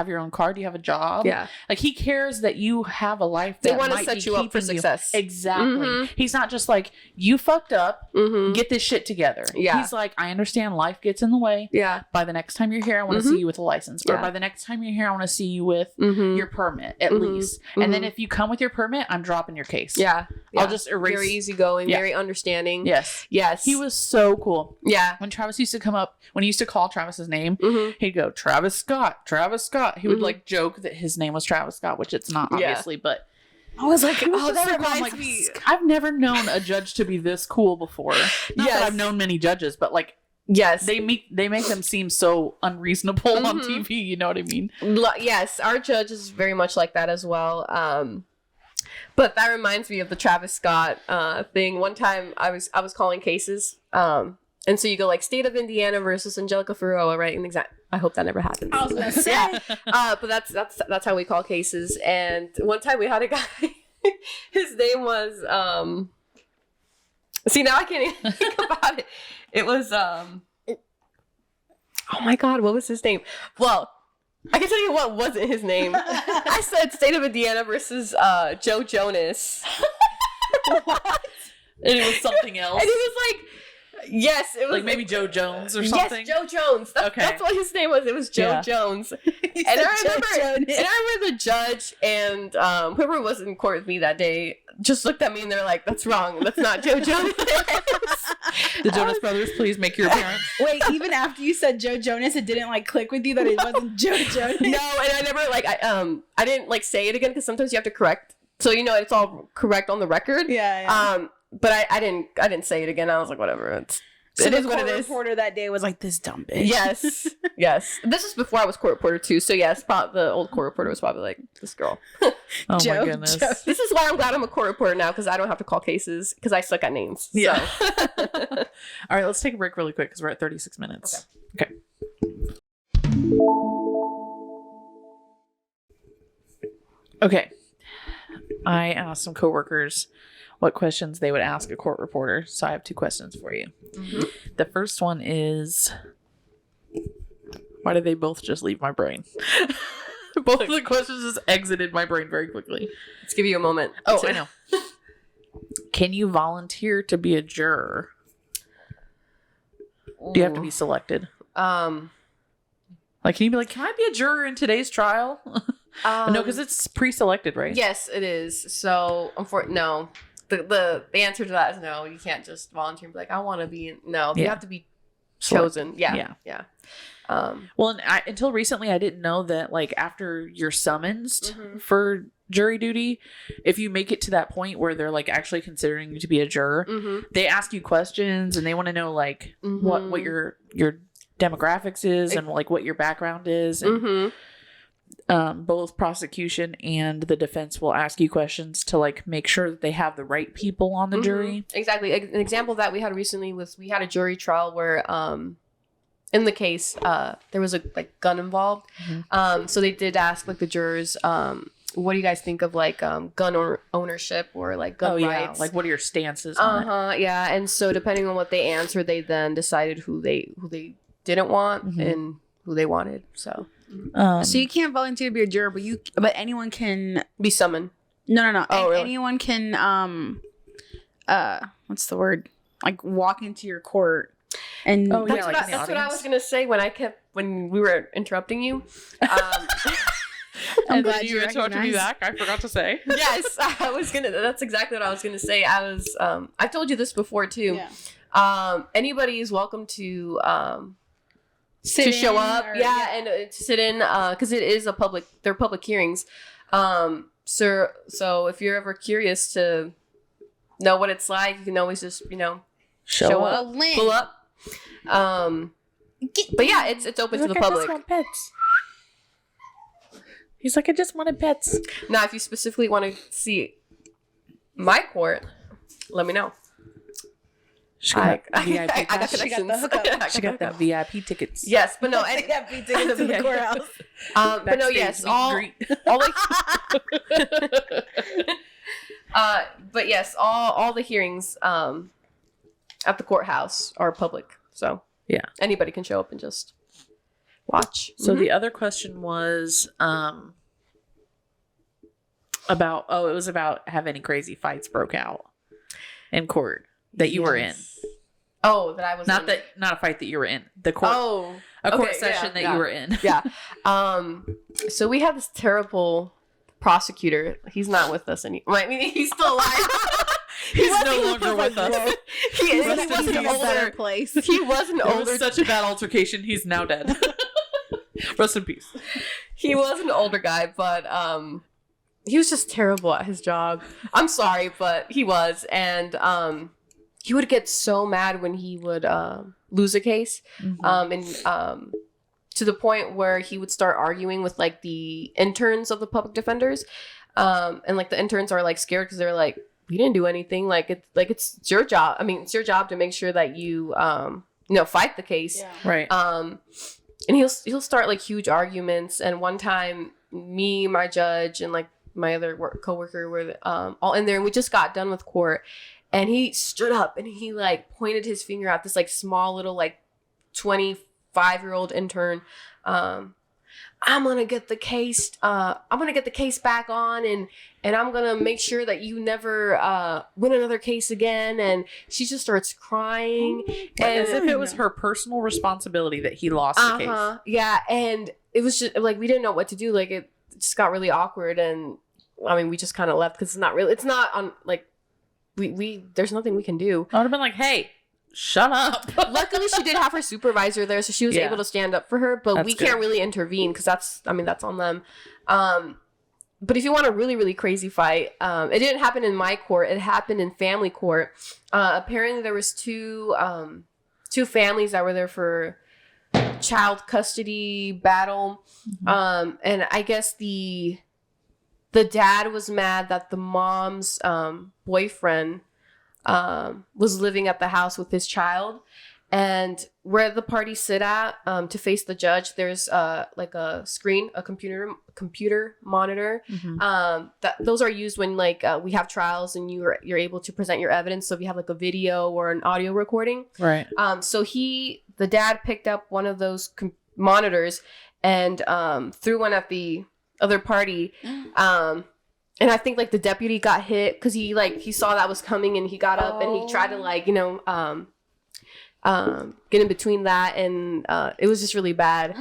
Speaker 2: your own car? Do you have a job?
Speaker 3: Yeah.
Speaker 2: Like, he cares that you have a life that
Speaker 3: they want to
Speaker 2: might
Speaker 3: set
Speaker 2: be
Speaker 3: you up for
Speaker 2: keeping you-
Speaker 3: success.
Speaker 2: Exactly. He's not just like, you fucked up, get this shit together.
Speaker 3: Yeah.
Speaker 2: He's like, I understand life gets in the way.
Speaker 3: Yeah.
Speaker 2: By the next time you're here, I want to see you with a license. Or by the next time you're here, I want to see you with your permit at least. And then if you come with your permit, I'm dropping your case.
Speaker 3: Yeah.
Speaker 2: I'll just erase.
Speaker 3: Very easygoing, very understanding.
Speaker 2: Yes.
Speaker 3: Yes.
Speaker 2: He was so cool.
Speaker 3: Yeah.
Speaker 2: When Travis used to come up, when he used to call Travis's name, he'd go, Travis Scott, Travis Scott. He would like joke that his name was Travis Scott, which it's not, obviously, but
Speaker 1: I was like,
Speaker 2: oh,
Speaker 1: that
Speaker 2: so cool.
Speaker 1: reminds
Speaker 2: Like,
Speaker 1: me.
Speaker 2: I've never known a judge to be this cool before. Not that I've known many judges, but like,
Speaker 3: yes,
Speaker 2: they make them seem so unreasonable on TV. You know what I mean?
Speaker 3: Yes, our judge is very much like that as well. But that reminds me of the Travis Scott thing. One time I was calling cases. And so you go like State of Indiana versus Angelica Ferroa, right? And I hope that never happens.
Speaker 1: I was gonna say.
Speaker 3: But that's how we call cases. And one time we had a guy. His name was see, now I can't even think about it. It was oh my god, what was his name? Well, I can tell you what wasn't his name. I said State of Indiana versus Joe Jonas.
Speaker 2: What? And it was something else.
Speaker 3: And he was like, yes, it was
Speaker 2: like maybe Joe Jones or something.
Speaker 3: Yes, Joe Jones. That's what his name was. It was Joe Jones. And I remember the judge and whoever was in court with me that day just looked at me and they're like, "That's wrong. That's not Joe Jonas."
Speaker 2: The Jonas Brothers, please make your appearance.
Speaker 1: Wait, even after you said Joe Jonas, it didn't like click with you that it wasn't Joe Jonas.
Speaker 3: No, and I never like I didn't like say it again because sometimes you have to correct, so you know it's all correct on the record.
Speaker 1: Yeah.
Speaker 3: But I didn't say it again. I was like, whatever. It is what it is.
Speaker 1: The reporter that day was like, this dumb bitch.
Speaker 3: Yes. Yes. This is before I was court reporter too. So yes, the old court reporter was probably like, this girl.
Speaker 2: Oh my goodness.
Speaker 3: This is why I'm glad I'm a court reporter now, because I don't have to call cases because I suck at names. So.
Speaker 2: Yeah. All right, let's take a break really quick because we're at 36 minutes. Okay. Okay. I asked some coworkers what questions they would ask a court reporter. So I have 2 questions for you. The first one is, why did they both just leave my brain? Both of the questions just exited my brain very quickly.
Speaker 3: Let's give you a moment.
Speaker 2: Oh, I know. Can you volunteer to be a juror? Do you have to be selected? Like, can you be like, can I be a juror in today's trial? No, because it's pre-selected, right?
Speaker 3: Yes, it is. So, no. The answer to that is no. You can't just volunteer and be like, I want to be in. No, you have to be chosen. Yeah.
Speaker 2: Well, and until recently, I didn't know that, like, after you're summoned for jury duty, if you make it to that point where they're, like, actually considering you to be a juror, they ask you questions and they want to know, like, what your demographics is and, like, what your background is. And, both prosecution and the defense will ask you questions to like make sure that they have the right people on the jury.
Speaker 3: Exactly. An example that we had recently was we had a jury trial where in the case there was a like gun involved. So they did ask like the jurors what do you guys think of like gun ownership or like gun rights?
Speaker 2: Like what are your stances on it?
Speaker 3: Yeah. And so depending on what they answered, they then decided who they didn't want and who they wanted. So
Speaker 1: so you can't volunteer to be a juror, but anyone can
Speaker 3: be summoned.
Speaker 1: No.
Speaker 3: Oh, really?
Speaker 1: Anyone can what's the word? Like walk into your court and
Speaker 3: that's what I was gonna say when we were interrupting you.
Speaker 2: I'm glad you interrupted me back. I forgot to say.
Speaker 3: Yes, that's exactly what I was gonna say. I've told you this before too.
Speaker 1: Yeah.
Speaker 3: Anybody is welcome to show up, and to sit in, because it is they're public hearings. So if you're ever curious to know what it's like, you can always just show up, pull up. But yeah, it's open to the public.
Speaker 2: I just want pets. He's like, I just wanted pets.
Speaker 3: Now, if you specifically want to see my court, let me know. I got connections.
Speaker 2: She got the VIP tickets.
Speaker 3: Yes, but no,
Speaker 1: VIP tickets to the courthouse.
Speaker 3: But no, yes, all but yes, all the hearings at the courthouse are public. So
Speaker 2: Yeah.
Speaker 3: Anybody can show up and just watch.
Speaker 2: So the other question was about it was about have any crazy fights broke out in court that you were in.
Speaker 3: Oh, that I was
Speaker 2: not a fight that you were in. The court.
Speaker 3: Oh,
Speaker 2: a court session that you were in.
Speaker 3: Yeah. So we had this terrible prosecutor. He's not with us anymore. I mean, he's still alive.
Speaker 2: He's no longer with us.
Speaker 3: He was in a better
Speaker 1: place.
Speaker 3: He was an older.
Speaker 2: It was such a bad altercation. He's now dead. Rest in peace.
Speaker 3: He was an older guy, but he was just terrible at his job. I'm sorry, but he was, and he would get so mad when he would lose a case, and to the point where he would start arguing with like the interns of the public defenders, and like the interns are like scared because they're like, we didn't do anything. It's your job. I mean, it's your job to make sure that you fight the case.
Speaker 1: Yeah.
Speaker 2: Right.
Speaker 3: And he'll start like huge arguments. And one time, me, my judge, and like my other coworker were all in there, and we just got done with court. And he stood up and he like pointed his finger at this like small little like 25-year-old intern. I'm gonna get the case. I'm gonna get the case back on, and I'm gonna make sure that you never win another case again. And she just starts crying, and
Speaker 2: as if it was her personal responsibility that he lost the case.
Speaker 3: Yeah, and it was just like we didn't know what to do. Like it just got really awkward, and I mean we just kind of left because it's not on like we there's nothing we can do.
Speaker 2: I would have been like, hey, shut up.
Speaker 3: Luckily, she did have her supervisor there, so she was able to stand up for her. But
Speaker 2: that's
Speaker 3: we can't really intervene because that's on them. But if you want a really, really crazy fight, it didn't happen in my court. It happened in family court. Apparently, there was two families that were there for child custody battle. And I guess the dad was mad that the mom's boyfriend was living at the house with his child, and where the parties sit at to face the judge, there's like a screen, a computer monitor. That those are used when like we have trials and you're able to present your evidence. So if you have like a video or an audio recording,
Speaker 2: right?
Speaker 3: So the dad picked up one of those monitors and threw one at the other party. And I think like the deputy got hit because he saw that was coming, and he got up and he tried to like get in between that, and it was just really bad.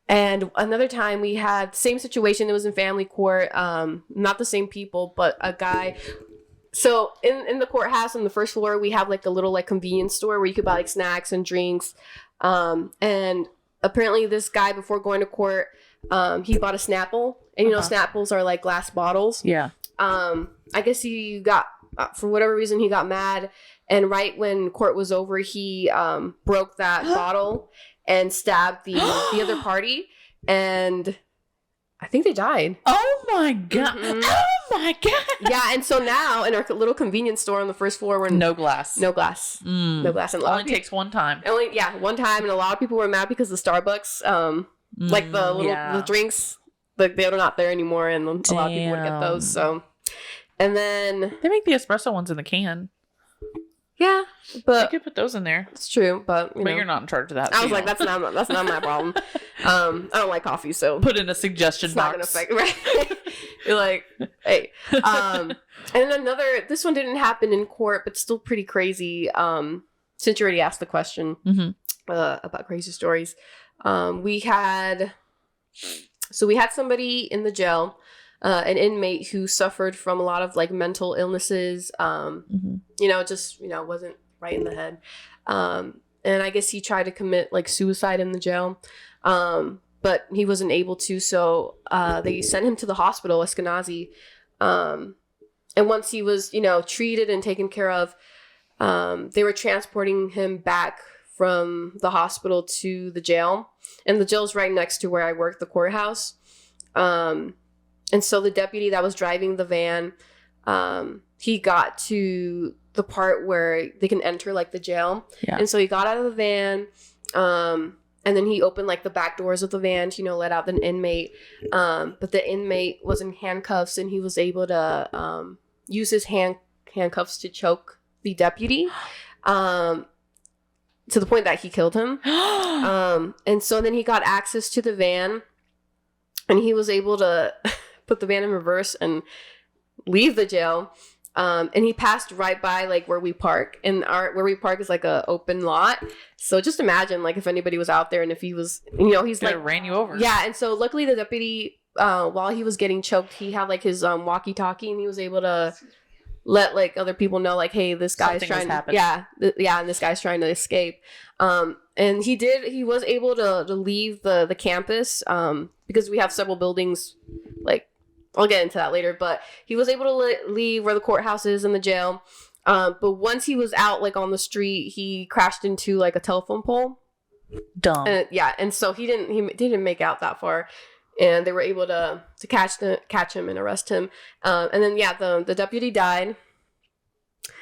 Speaker 3: And another time we had same situation. It was in family court, not the same people, but a guy. So in the courthouse on the first floor, we have like a little like convenience store where you could buy like snacks and drinks. And apparently this guy, before going to court, he bought a Snapple. And, Snapples are like glass bottles.
Speaker 2: Yeah.
Speaker 3: I guess he got, for whatever reason, he got mad. And right when court was over, he broke that bottle and stabbed the other party. And I think they died.
Speaker 2: Oh, my God.
Speaker 3: Mm-hmm.
Speaker 2: Oh, my God.
Speaker 3: Yeah. And so now in our little convenience store on the first floor, we're
Speaker 2: no glass.
Speaker 3: No glass. No glass. And
Speaker 2: only takes one time.
Speaker 3: One time. And a lot of people were mad because the Starbucks, like the little the drinks, like they're not there anymore, and a lot of people would get those. So, and then
Speaker 2: they make the espresso ones in the can.
Speaker 3: Yeah, but
Speaker 2: you could put those in there.
Speaker 3: It's true, but
Speaker 2: you're not in charge of that.
Speaker 3: I was like, that's not my problem. I don't like coffee, so
Speaker 2: put in a suggestion box.
Speaker 3: Not gonna affect, right? You're like, hey, and then this one didn't happen in court, but still pretty crazy. Since you already asked the question about crazy stories, we had somebody in the jail, an inmate who suffered from a lot of like mental illnesses, wasn't right in the head. And I guess he tried to commit like suicide in the jail, but he wasn't able to. So they sent him to the hospital, Eskenazi. And once he was, treated and taken care of, they were transporting him back from the hospital to the jail. And the jail's right next to where I work, the courthouse. And so the deputy that was driving the van, he got to the part where they can enter like the jail. Yeah. And so he got out of the van, and then he opened like the back doors of the van to, let out the inmate. But the inmate was in handcuffs, and he was able to use his handcuffs to choke the deputy. to the point that he killed him. And so then he got access to the van, and he was able to put the van in reverse and leave the jail. And he passed right by like where we park, and where we park is like a open lot. So just imagine like if anybody was out there, and if he was, he's like
Speaker 2: ran you over.
Speaker 3: Yeah. And so luckily the deputy, while he was getting choked, he had like his walkie-talkie, and he was able to let like other people know like, hey, this guy's trying to, and this guy's trying to escape. And he was able to leave the campus, because we have several buildings. Like, I'll get into that later, but he was able to leave where the courthouse is and the jail. But once he was out like on the street, he crashed into like a telephone pole.
Speaker 2: Dumb.
Speaker 3: And so he didn't make out that far. And they were able to catch him and arrest him. And then the deputy died,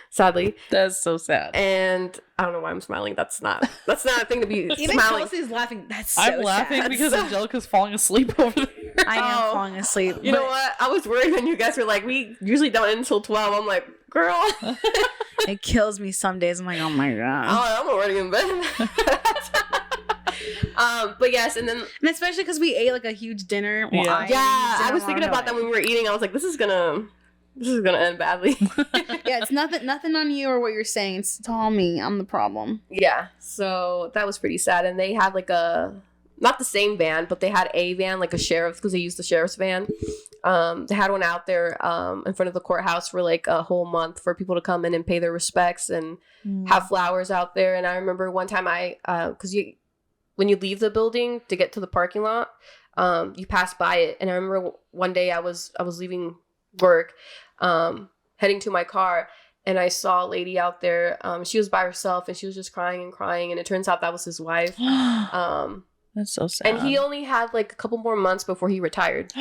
Speaker 3: sadly.
Speaker 2: That's so sad.
Speaker 3: And I don't know why I'm smiling. That's not a thing to be
Speaker 1: Even
Speaker 3: smiling.
Speaker 1: Chelsea's laughing. That's so
Speaker 2: I'm laughing
Speaker 1: sad.
Speaker 2: because Angelica's falling asleep over there.
Speaker 1: I am falling asleep.
Speaker 3: You know what? I was worried when you guys were like, we usually don't end until 12. I'm like, girl.
Speaker 1: It kills me some days. I'm like, oh my god.
Speaker 3: I'm already in bed. But yes, and
Speaker 1: especially because we ate like a huge dinner.
Speaker 3: Well, I was thinking about that when we were eating. I was like, this is gonna end badly.
Speaker 1: Yeah, it's nothing on you or what you're saying. It's all me. I'm the problem.
Speaker 3: Yeah, so that was pretty sad. And they had like not the same van, but they had a van, like a sheriff's, because they used the sheriff's van. They had one out there in front of the courthouse for like a whole month for people to come in and pay their respects and have flowers out there. And I remember one time because when you leave the building to get to the parking lot, you pass by it. And I remember one day I was leaving work, heading to my car, and I saw a lady out there. She was by herself, and she was just crying and crying. And it turns out that was his wife.
Speaker 2: That's so sad.
Speaker 3: And he only had like a couple more months before he retired.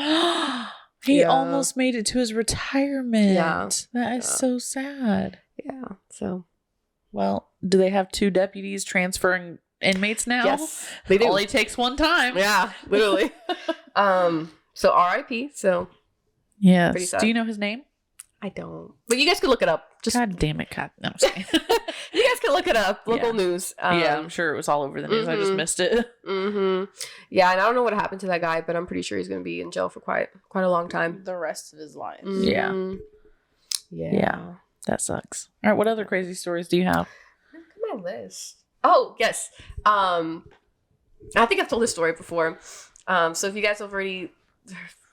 Speaker 2: He almost made it to his retirement.
Speaker 3: Yeah.
Speaker 2: That is so sad.
Speaker 3: Yeah. So,
Speaker 2: well, do they have 2 deputies transferring inmates now?
Speaker 3: Yes, they do.
Speaker 2: Only takes one time.
Speaker 3: Yeah, literally. So R.I.P. So,
Speaker 2: yes. Do you know his name?
Speaker 3: I don't. But you guys could look it up.
Speaker 2: God damn it, Kat. No, I'm saying.
Speaker 3: You guys can look it up. Local news.
Speaker 2: Yeah, I'm sure it was all over the news. I just missed it.
Speaker 3: Yeah, and I don't know what happened to that guy, but I'm pretty sure he's going to be in jail for quite a long time.
Speaker 1: The rest of his life.
Speaker 3: Yeah.
Speaker 2: That sucks. All right, what other crazy stories do you have?
Speaker 3: Look at my list. Oh, yes. I think I've told this story before. So if you guys have already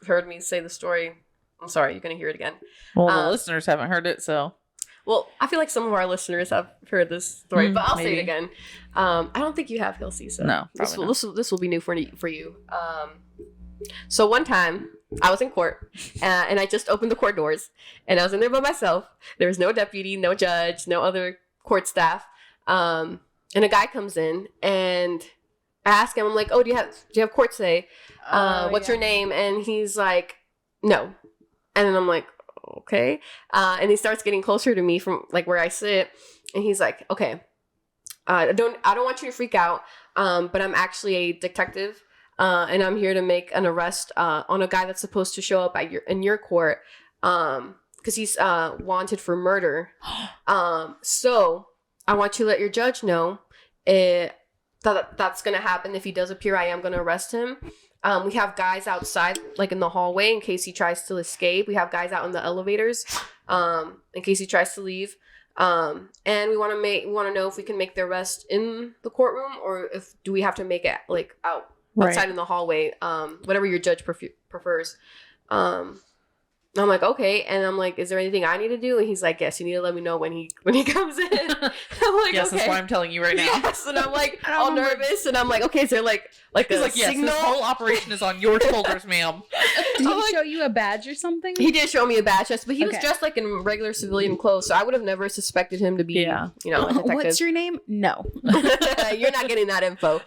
Speaker 3: heard me say the story, I'm sorry, you're going to hear it again.
Speaker 2: Well, the listeners haven't heard it, so.
Speaker 3: Well, I feel like some of our listeners have heard this story, but I'll say it again. I don't think you have, Hilsey, so
Speaker 2: no,
Speaker 3: this will be new for you. So one time, I was in court, and I just opened the court doors, and I was in there by myself. There was no deputy, no judge, no other court staff. And a guy comes in, and I ask him, I'm like, oh, do you have court today? What's your name? And he's like, no. And then I'm like, okay. And he starts getting closer to me from like where I sit, and he's like, okay, I don't want you to freak out, but I'm actually a detective, and I'm here to make an arrest on a guy that's supposed to show up in your court, because he's wanted for murder. So I want you to let your judge know that's gonna happen. If he does appear, I am gonna arrest him. We have guys outside, like in the hallway, in case he tries to escape. We have guys out in the elevators, in case he tries to leave. And we want to know if we can make the arrest in the courtroom, or do we have to make it like outside in the hallway, whatever your judge prefers. I'm like, okay. And I'm like, is there anything I need to do? And he's like, yes, you need to let me know when he comes in. I'm like,
Speaker 2: yes,
Speaker 3: okay.
Speaker 2: That's why I'm telling you right now.
Speaker 3: Yes. And I'm like all nervous, and I'm like, okay, is there like
Speaker 2: he's
Speaker 3: a
Speaker 2: like, yes,
Speaker 3: signal?
Speaker 2: this whole operation is on your shoulders, ma'am.
Speaker 1: Did he show you a badge or something?
Speaker 3: He did show me a badge, yes, but he was dressed like in regular civilian clothes, so I would have never suspected him to be, a detective.
Speaker 1: What's your name? No.
Speaker 3: You're not getting that info.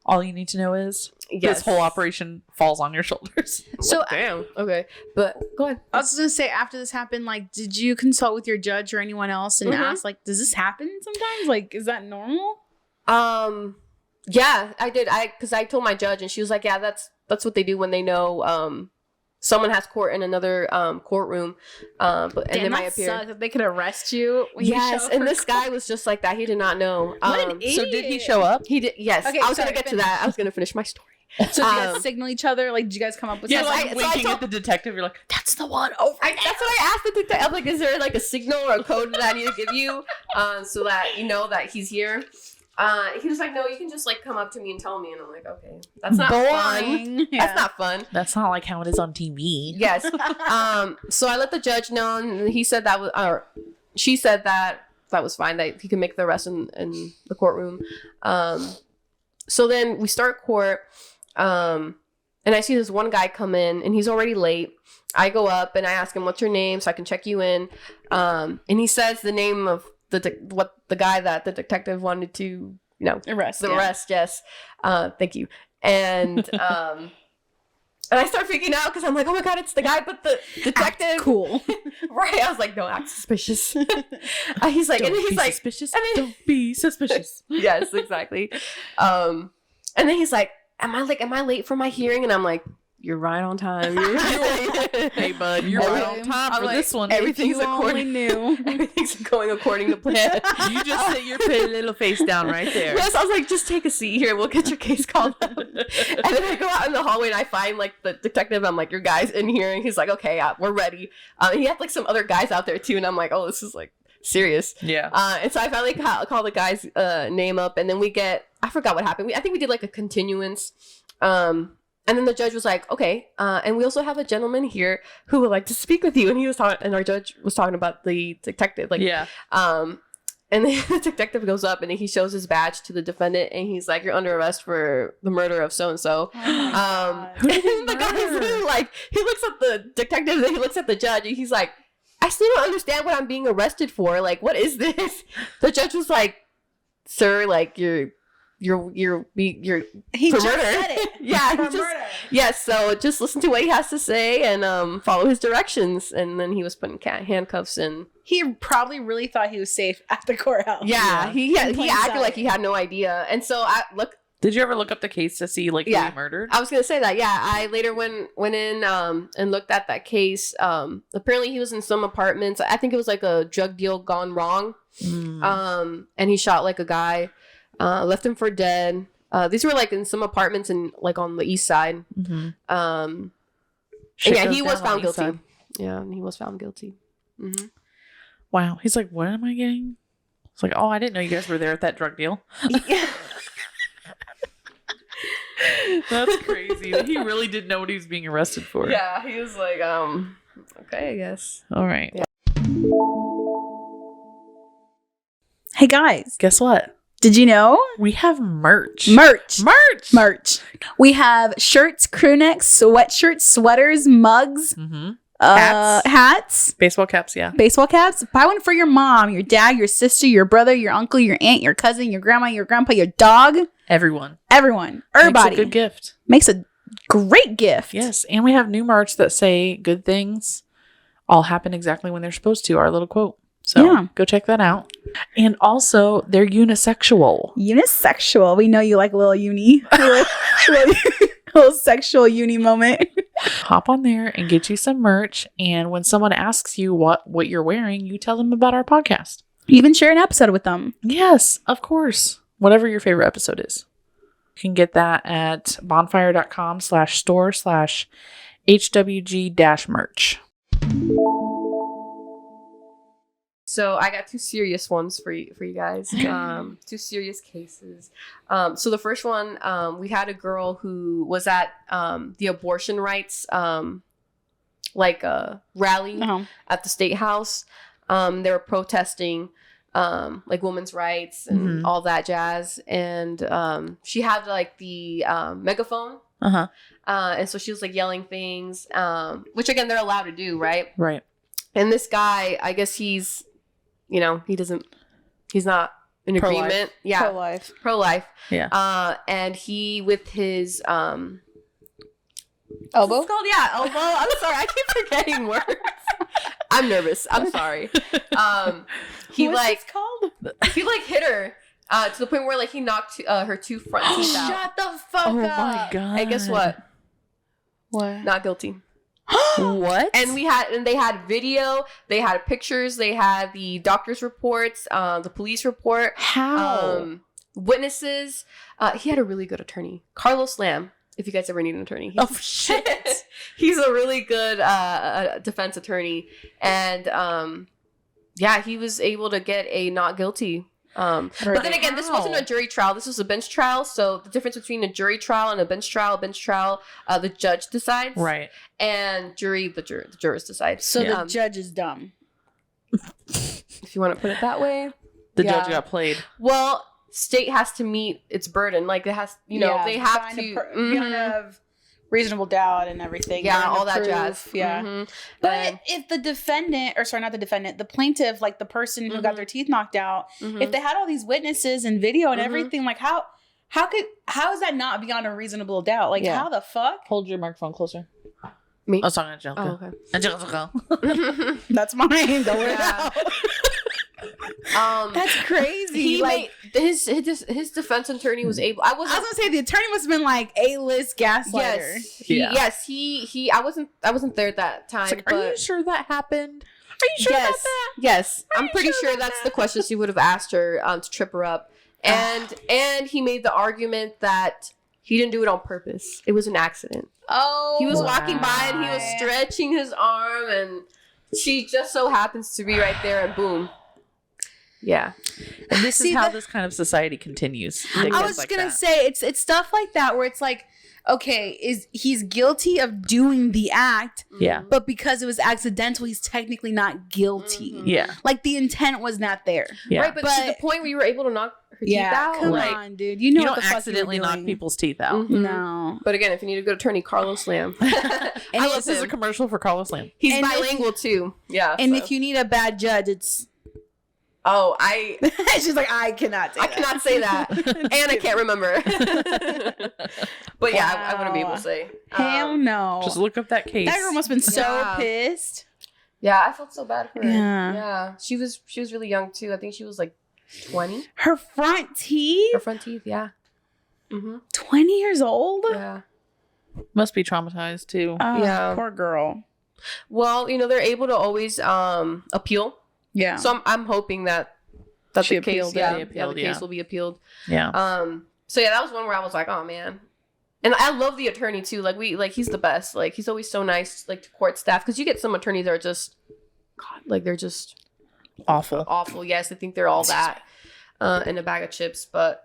Speaker 2: All you need to know is this whole operation falls on your shoulders.
Speaker 1: So
Speaker 3: damn. Okay. But go ahead.
Speaker 1: I was going to say, after this happened, like, did you consult with your judge or anyone else and ask, like, does this happen sometimes? Like, is that normal?
Speaker 3: Yeah, I did. Because I told my judge, and she was like, yeah, that's what they do when they know someone has court in another courtroom, but and they might appear.
Speaker 1: Sucks. They could arrest you. When
Speaker 3: Yes,
Speaker 1: you show up
Speaker 3: and
Speaker 1: for
Speaker 3: this guy was just like that. He did not know.
Speaker 1: What an
Speaker 2: So did he show up?
Speaker 3: He did. Yes.
Speaker 1: Okay,
Speaker 3: I was
Speaker 1: sorry,
Speaker 3: gonna get
Speaker 1: finish.
Speaker 3: to that. I was gonna finish my story.
Speaker 1: So did you guys signal each other? Like, did you guys come up with
Speaker 2: Yeah,
Speaker 1: something?
Speaker 2: like winking at the detective. You're like, that's the one over there.
Speaker 3: That's what I asked the detective. I'm like, is there like a signal or a code that I need to give you, so that you know that he's here? He was like, no, you can just like come up to me and tell me. And I'm like, okay, that's not fun.
Speaker 1: Yeah.
Speaker 3: That's not fun.
Speaker 2: That's not like how it is on TV.
Speaker 3: Yes. So I let the judge know, and he said that was, or she said that was fine, that he could make the arrest in the courtroom. So then we start court, and I see this one guy come in, and he's already late. I go up and I ask him, "What's your name?" so I can check you in. And he says the name of the guy that the detective wanted to,
Speaker 1: Arrest.
Speaker 3: arrest. Yes. Thank you. And and I start freaking out because I'm like, oh my God, it's the guy, but the detective.
Speaker 1: Act cool.
Speaker 3: Right. I was like, don't act suspicious. He's like,
Speaker 2: Don't
Speaker 3: and then he's
Speaker 2: be
Speaker 3: like,
Speaker 2: suspicious.
Speaker 3: and then-
Speaker 2: Don't be suspicious.
Speaker 3: yes, exactly. And then he's like, am I late for my hearing? And I'm like, you're right on time. You're right.
Speaker 2: Hey, bud, you're right on time
Speaker 3: I'm
Speaker 2: for
Speaker 3: like,
Speaker 2: this one.
Speaker 3: everything's
Speaker 1: You only knew.
Speaker 3: everything's going according to plan.
Speaker 2: You just sit your pretty little face down right there.
Speaker 3: Yes, I was like, just take a seat here. We'll get your case called up. And then I go out in the hallway and I find like the detective. I'm like, your guy's in here. And he's like, okay, we're ready. He had like some other guys out there too. And I'm like, oh, this is like serious.
Speaker 2: Yeah.
Speaker 3: And so I finally call the guy's name up. And then I forgot what happened. I think we did like a continuance. And then the judge was like, okay, and we also have a gentleman here who would like to speak with you. And he was talking, and our judge was talking about the detective. Like,
Speaker 2: Yeah.
Speaker 3: and then the detective goes up and he shows his badge to the defendant, and he's like, you're under arrest for the murder of so and so.
Speaker 2: Who did he
Speaker 3: And the guy's
Speaker 2: murder?
Speaker 3: really like, he looks at the detective, and then he looks at the judge, and he's like, I still don't understand what I'm being arrested for. Like, what is this? The judge was like, sir, like you're
Speaker 1: He
Speaker 3: for
Speaker 1: just
Speaker 3: murder.
Speaker 1: said it.
Speaker 3: Yeah,
Speaker 1: For
Speaker 3: he just,
Speaker 1: murder.
Speaker 3: yes. So just listen to what he has to say and follow his directions. And then he was put in handcuffs and
Speaker 1: He probably really thought he was safe at the courthouse.
Speaker 3: yeah,
Speaker 1: In
Speaker 3: he
Speaker 1: plain
Speaker 3: acted
Speaker 1: sight.
Speaker 3: like he had no idea. And so
Speaker 2: Did you ever look up the case to see like who
Speaker 3: Yeah.
Speaker 2: he murdered?
Speaker 3: I was gonna say that. Yeah, I later went in and looked at that case. Apparently he was in some apartments. I think it was like a drug deal gone wrong. And he shot like a guy, left him for dead. These were like in some apartments in like on the east side.
Speaker 2: Mm-hmm.
Speaker 3: And
Speaker 2: Shit
Speaker 3: yeah,
Speaker 2: goes
Speaker 3: he was
Speaker 2: down on
Speaker 3: found
Speaker 2: the east
Speaker 3: guilty.
Speaker 2: side.
Speaker 3: Yeah, he was found guilty. Mm-hmm.
Speaker 2: Wow. He's like, what am I getting? It's like, oh, I didn't know you guys were there at that drug deal. That's crazy. He really didn't know what he was being arrested for.
Speaker 3: Yeah, he was like, okay, I guess.
Speaker 2: All right.
Speaker 3: Yeah.
Speaker 1: Hey guys,
Speaker 2: Guess what?
Speaker 1: did you know?
Speaker 2: We have merch.
Speaker 1: Merch.
Speaker 2: Merch.
Speaker 1: We have shirts, crew necks, sweatshirts, sweaters, mugs,
Speaker 2: Mm-hmm.
Speaker 1: hats,
Speaker 2: Baseball caps, yeah.
Speaker 1: baseball caps. Buy one for your mom, your dad, your sister, your brother, your uncle, your aunt, your cousin, your grandma, your grandpa, your dog.
Speaker 2: Everyone.
Speaker 1: Everyone. Everybody.
Speaker 2: Makes a good gift.
Speaker 1: Makes a great gift.
Speaker 2: Yes. And we have new merch that say good things all happen exactly when they're supposed to. Our little quote. So
Speaker 1: Yeah.
Speaker 2: go check that out. And also, they're unisexual.
Speaker 1: Unisexual. We know you like a little uni. little sexual uni moment.
Speaker 2: Hop on there and get you some merch. And when someone asks you what you're wearing, you tell them about our podcast.
Speaker 1: You even share an episode with them.
Speaker 2: Yes, of course. Whatever your favorite episode is. You can get that at bonfire.com/store/HWG-merch.
Speaker 3: So I got two serious ones for you guys. Two serious cases. So the first one, we had a girl who was at the abortion rights rally at the State House. They were protesting like women's rights and all that jazz. And she had like the megaphone. And so she was like yelling things, which again, they're allowed to do, right?
Speaker 2: Right.
Speaker 3: And this guy, I guess he's not in
Speaker 2: Pro-life.
Speaker 3: agreement. Yeah. Pro-life.
Speaker 2: Yeah.
Speaker 3: And he with his
Speaker 1: Elbow?
Speaker 3: It's called, yeah, elbow. I'm sorry, I keep forgetting words. I'm nervous. I'm sorry. He
Speaker 1: What's
Speaker 3: like
Speaker 1: this called?
Speaker 3: he like hit her to the point where like he knocked her two front teeth out.
Speaker 1: Shut the fuck
Speaker 2: Oh
Speaker 1: up.
Speaker 2: my God.
Speaker 3: And guess what?
Speaker 1: What?
Speaker 3: Not guilty.
Speaker 2: What?
Speaker 3: And they had video, they had pictures, they had the doctor's reports, the police report.
Speaker 2: How?
Speaker 3: Witnesses. He had a really good attorney, Carlos Lam. If you guys ever need an attorney,
Speaker 2: shit.
Speaker 3: He's a really good defense attorney, and he was able to get a not guilty. But then again, this wasn't a jury trial. This was a bench trial. So the difference between a jury trial and a bench trial, the judge decides,
Speaker 2: right?
Speaker 3: And the jurors decide.
Speaker 1: So the judge is dumb.
Speaker 3: If you want to put it that way,
Speaker 2: the judge got played.
Speaker 3: Well, state has to meet its burden. Like it has, they have to
Speaker 1: have reasonable doubt and everything.
Speaker 3: Yeah, all that jazz.
Speaker 1: Yeah.
Speaker 3: Mm-hmm.
Speaker 1: But if the the plaintiff, like the person who got their teeth knocked out, if they had all these witnesses and video and everything, like how is that not beyond a reasonable doubt? Like how the fuck?
Speaker 2: Hold your microphone closer.
Speaker 3: Me?
Speaker 2: I was talking to Angelica.
Speaker 3: Oh, okay.
Speaker 2: Angelica.
Speaker 1: That's mine. Don't worry about it. That's crazy.
Speaker 3: He his defense attorney was able. I was
Speaker 1: gonna say the attorney must have been like A-list gaslighter.
Speaker 3: Yes, he. I wasn't there at that time.
Speaker 2: Like, are you sure that happened? Are you sure about that?
Speaker 3: Yes, I'm pretty sure that's the question she would have asked her to trip her up. And he made the argument that he didn't do it on purpose. It was an accident.
Speaker 1: Oh,
Speaker 3: he was walking by and he was stretching his arm, and she just so happens to be right there, and boom. Yeah.
Speaker 2: And this is how this kind of society continues.
Speaker 1: I was like gonna say it's stuff like that where it's like, okay, he's guilty of doing the act, but because it was accidental, he's technically not guilty.
Speaker 2: Yeah,
Speaker 1: like the intent was not there.
Speaker 3: Yeah, right. But to the point where you were able to knock her teeth out.
Speaker 1: Come on, dude. You know what the fuck
Speaker 2: accidentally knock people's teeth out.
Speaker 1: Mm-hmm. No.
Speaker 3: But again, if you need a good attorney, Carlos Lam.
Speaker 2: This is a commercial for Carlos Lam.
Speaker 3: He's bilingual too. Yeah.
Speaker 1: And if you need a bad judge, it's.
Speaker 3: Oh,
Speaker 1: she's like, I cannot say that.
Speaker 3: I cannot say that. And I can't remember. But yeah, I wouldn't be able to say.
Speaker 1: Hell no.
Speaker 2: Just look up that case.
Speaker 1: That girl must have been so pissed.
Speaker 3: Yeah, I felt so bad for her.
Speaker 1: Yeah.
Speaker 3: She was really young too. I think she was like 20.
Speaker 1: Her front teeth?
Speaker 3: Yeah. Mm-hmm.
Speaker 1: 20 years old?
Speaker 3: Yeah.
Speaker 2: Must be traumatized too.
Speaker 3: Yeah.
Speaker 1: Poor girl.
Speaker 3: Well, they're able to always appeal.
Speaker 1: Yeah.
Speaker 3: So I'm hoping that
Speaker 1: she
Speaker 3: the case,
Speaker 1: appealed.
Speaker 3: the case will be appealed.
Speaker 2: Yeah.
Speaker 3: So yeah, that was one where I was like, oh man. And I love the attorney too. Like he's the best. Like he's always so nice, like to court staff, because you get some attorneys that are just, God, like they're just awful. Yes, I think they're all that in a bag of chips, but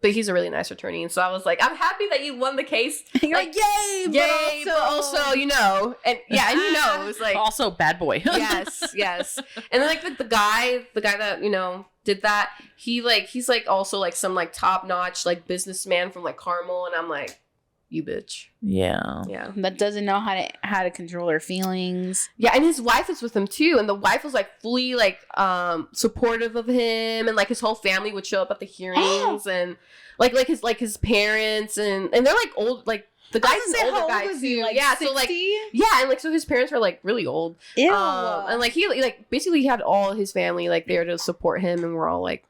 Speaker 3: he's a really nice attorney. And so I was like, I'm happy that you won the case.
Speaker 1: You're like, yay!
Speaker 3: But also, and it was like
Speaker 2: also bad boy.
Speaker 3: yes. And then like the guy that did that, he's like also like some like top notch like businessman from like Carmel, and I'm like, you bitch.
Speaker 2: Yeah.
Speaker 1: That doesn't know how to control her feelings.
Speaker 3: Yeah, and his wife is with him too, and the wife was like fully like supportive of him, and like his whole family would show up at the hearings, and like his parents, and they're like old, like the guy's an older guy too.
Speaker 1: Like
Speaker 3: yeah,
Speaker 1: 60?
Speaker 3: so like and like so his parents were like really old.
Speaker 1: Ew.
Speaker 3: And like he like basically had all his family like there to support him, and we're all like,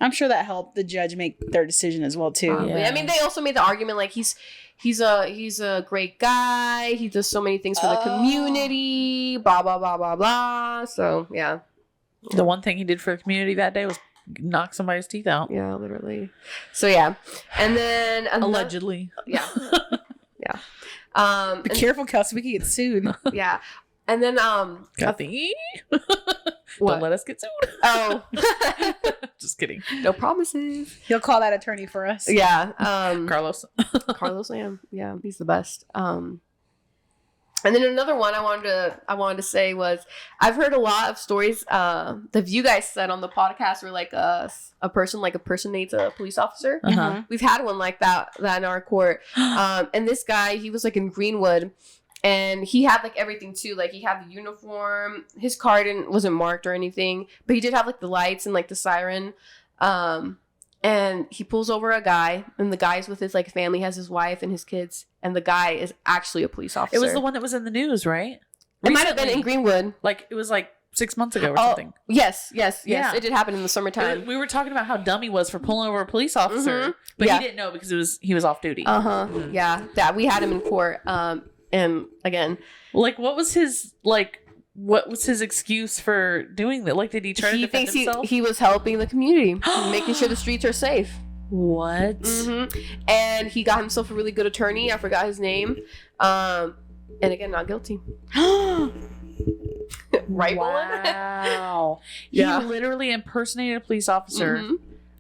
Speaker 1: I'm sure that helped the judge make their decision as well too.
Speaker 3: I mean, they also made the argument like he's a great guy. He does so many things for the community. Blah blah blah blah blah. So yeah,
Speaker 2: the one thing he did for the community that day was knock somebody's teeth out.
Speaker 3: Yeah, literally. So yeah, and then
Speaker 2: allegedly.
Speaker 3: Yeah.
Speaker 1: Be careful, Kelsey. We can get sued.
Speaker 3: Yeah, and then
Speaker 2: Kathy.
Speaker 3: What?
Speaker 2: Don't let us get sued.
Speaker 3: Oh.
Speaker 2: Just kidding.
Speaker 3: No promises.
Speaker 1: He'll call that attorney for us.
Speaker 3: Yeah.
Speaker 2: Carlos
Speaker 3: Lam. Yeah, he's the best. And then another one I wanted to say was, I've heard a lot of stories that you guys said on the podcast where like a person like impersonates a police officer.
Speaker 2: Uh-huh.
Speaker 3: We've had one like that in our court. And this guy, he was like in Greenwood. And he had like everything too. Like he had the uniform. His car wasn't marked or anything, but he did have like the lights and like the siren. And he pulls over a guy, and the guy's with his like family, has his wife and his kids, and the guy is actually a police officer.
Speaker 2: It was the one that was in the news, right?
Speaker 3: It might have been in Greenwood.
Speaker 2: Like it was like 6 months ago or something.
Speaker 3: Yes.
Speaker 2: Yeah.
Speaker 3: It did happen in the summertime.
Speaker 2: We were talking about how dumb he was for pulling over a police officer, but he didn't know because he was off duty.
Speaker 3: Mm-hmm. Yeah, we had him in court. And again,
Speaker 2: like, what was his excuse for doing that? Like, did he try to defend himself?
Speaker 3: He was helping the community, making sure the streets are safe.
Speaker 2: What?
Speaker 3: Mm-hmm. And he got himself a really good attorney. I forgot his name. And again, not guilty. Right,
Speaker 2: wow.
Speaker 3: Yeah.
Speaker 2: He literally impersonated a police officer,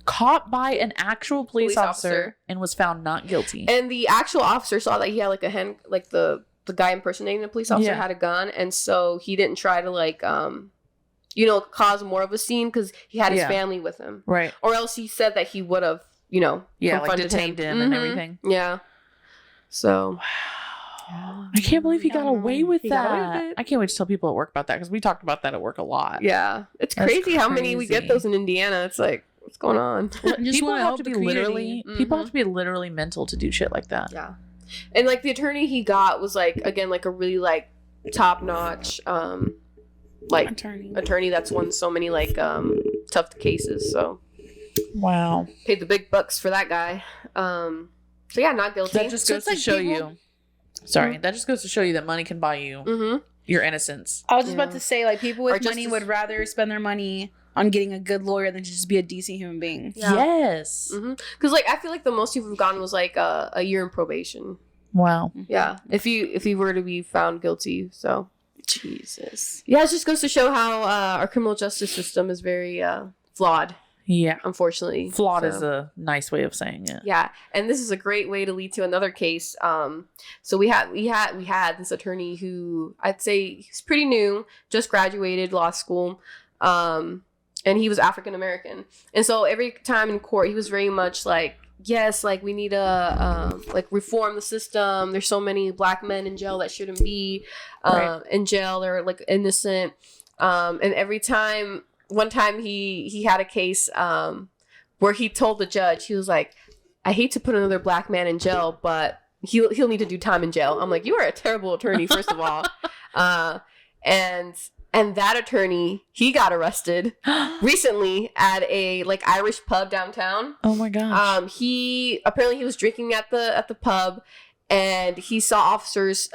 Speaker 2: caught by an actual police officer, and was found not guilty.
Speaker 3: And the actual officer saw that he had like a hand, like the guy impersonating the police officer had a gun, and so he didn't try to like cause more of a scene because he had his family with him,
Speaker 2: right?
Speaker 3: Or else he said that he would have
Speaker 2: like detained him and everything.
Speaker 3: Yeah. So.
Speaker 2: I can't believe he got away with that. I can't wait to tell people at work about that because we talked about that at work a lot.
Speaker 3: Yeah, it's crazy how many we get those in Indiana. It's like, what's going on?
Speaker 2: People have to be literally mental to do shit like that.
Speaker 3: Yeah, and like the attorney he got was like, again, like a really like top notch like attorney that's won so many like tough cases. So
Speaker 2: wow,
Speaker 3: paid the big bucks for that guy. So yeah, not guilty.
Speaker 2: That just goes to show you. Sorry, that just goes to show you that money can buy you your innocence.
Speaker 1: I was just about to say, like, people with money would rather spend their money on getting a good lawyer than to just be a decent human being.
Speaker 2: Yeah. Yes.
Speaker 3: Because like I feel like the most you've gotten was like a year in probation.
Speaker 2: Wow.
Speaker 3: Yeah. If you were to be found guilty, so
Speaker 1: Jesus.
Speaker 3: Yeah, it just goes to show how our criminal justice system is very flawed.
Speaker 2: Yeah.
Speaker 3: Unfortunately.
Speaker 2: Flawed is a nice way of saying it.
Speaker 3: Yeah. And this is a great way to lead to another case. So we had this attorney who I'd say he's pretty new, just graduated law school. And he was African American. And so every time in court he was very much like, yes, like we need to like reform the system. There's so many black men in jail that shouldn't be in jail. They're like innocent. And every time one time he had a case where he told the judge, he was like, I hate to put another black man in jail, but he'll need to do time in jail. I'm like, you are a terrible attorney, first of all. And that attorney, he got arrested recently at a like Irish pub downtown.
Speaker 2: Oh my gosh.
Speaker 3: He was drinking at the pub, and he saw officers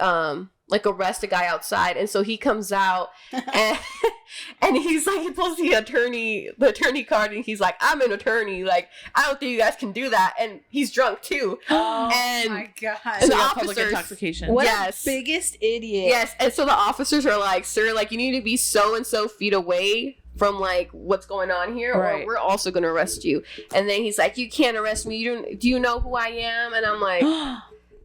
Speaker 3: like arrest a guy outside, and so he comes out and he's like, he pulls the attorney card, and he's like, I'm an attorney, like I don't think you guys can do that, and he's drunk too.
Speaker 1: And my god,
Speaker 3: and the
Speaker 2: public
Speaker 3: officers,
Speaker 2: intoxication.
Speaker 1: What a biggest idiot.
Speaker 3: Yes, and so the officers are like, sir, like you need to be so and so feet away from like what's going on here, or we're also gonna arrest you. And then he's like, you can't arrest me. Do you know who I am? And I'm like,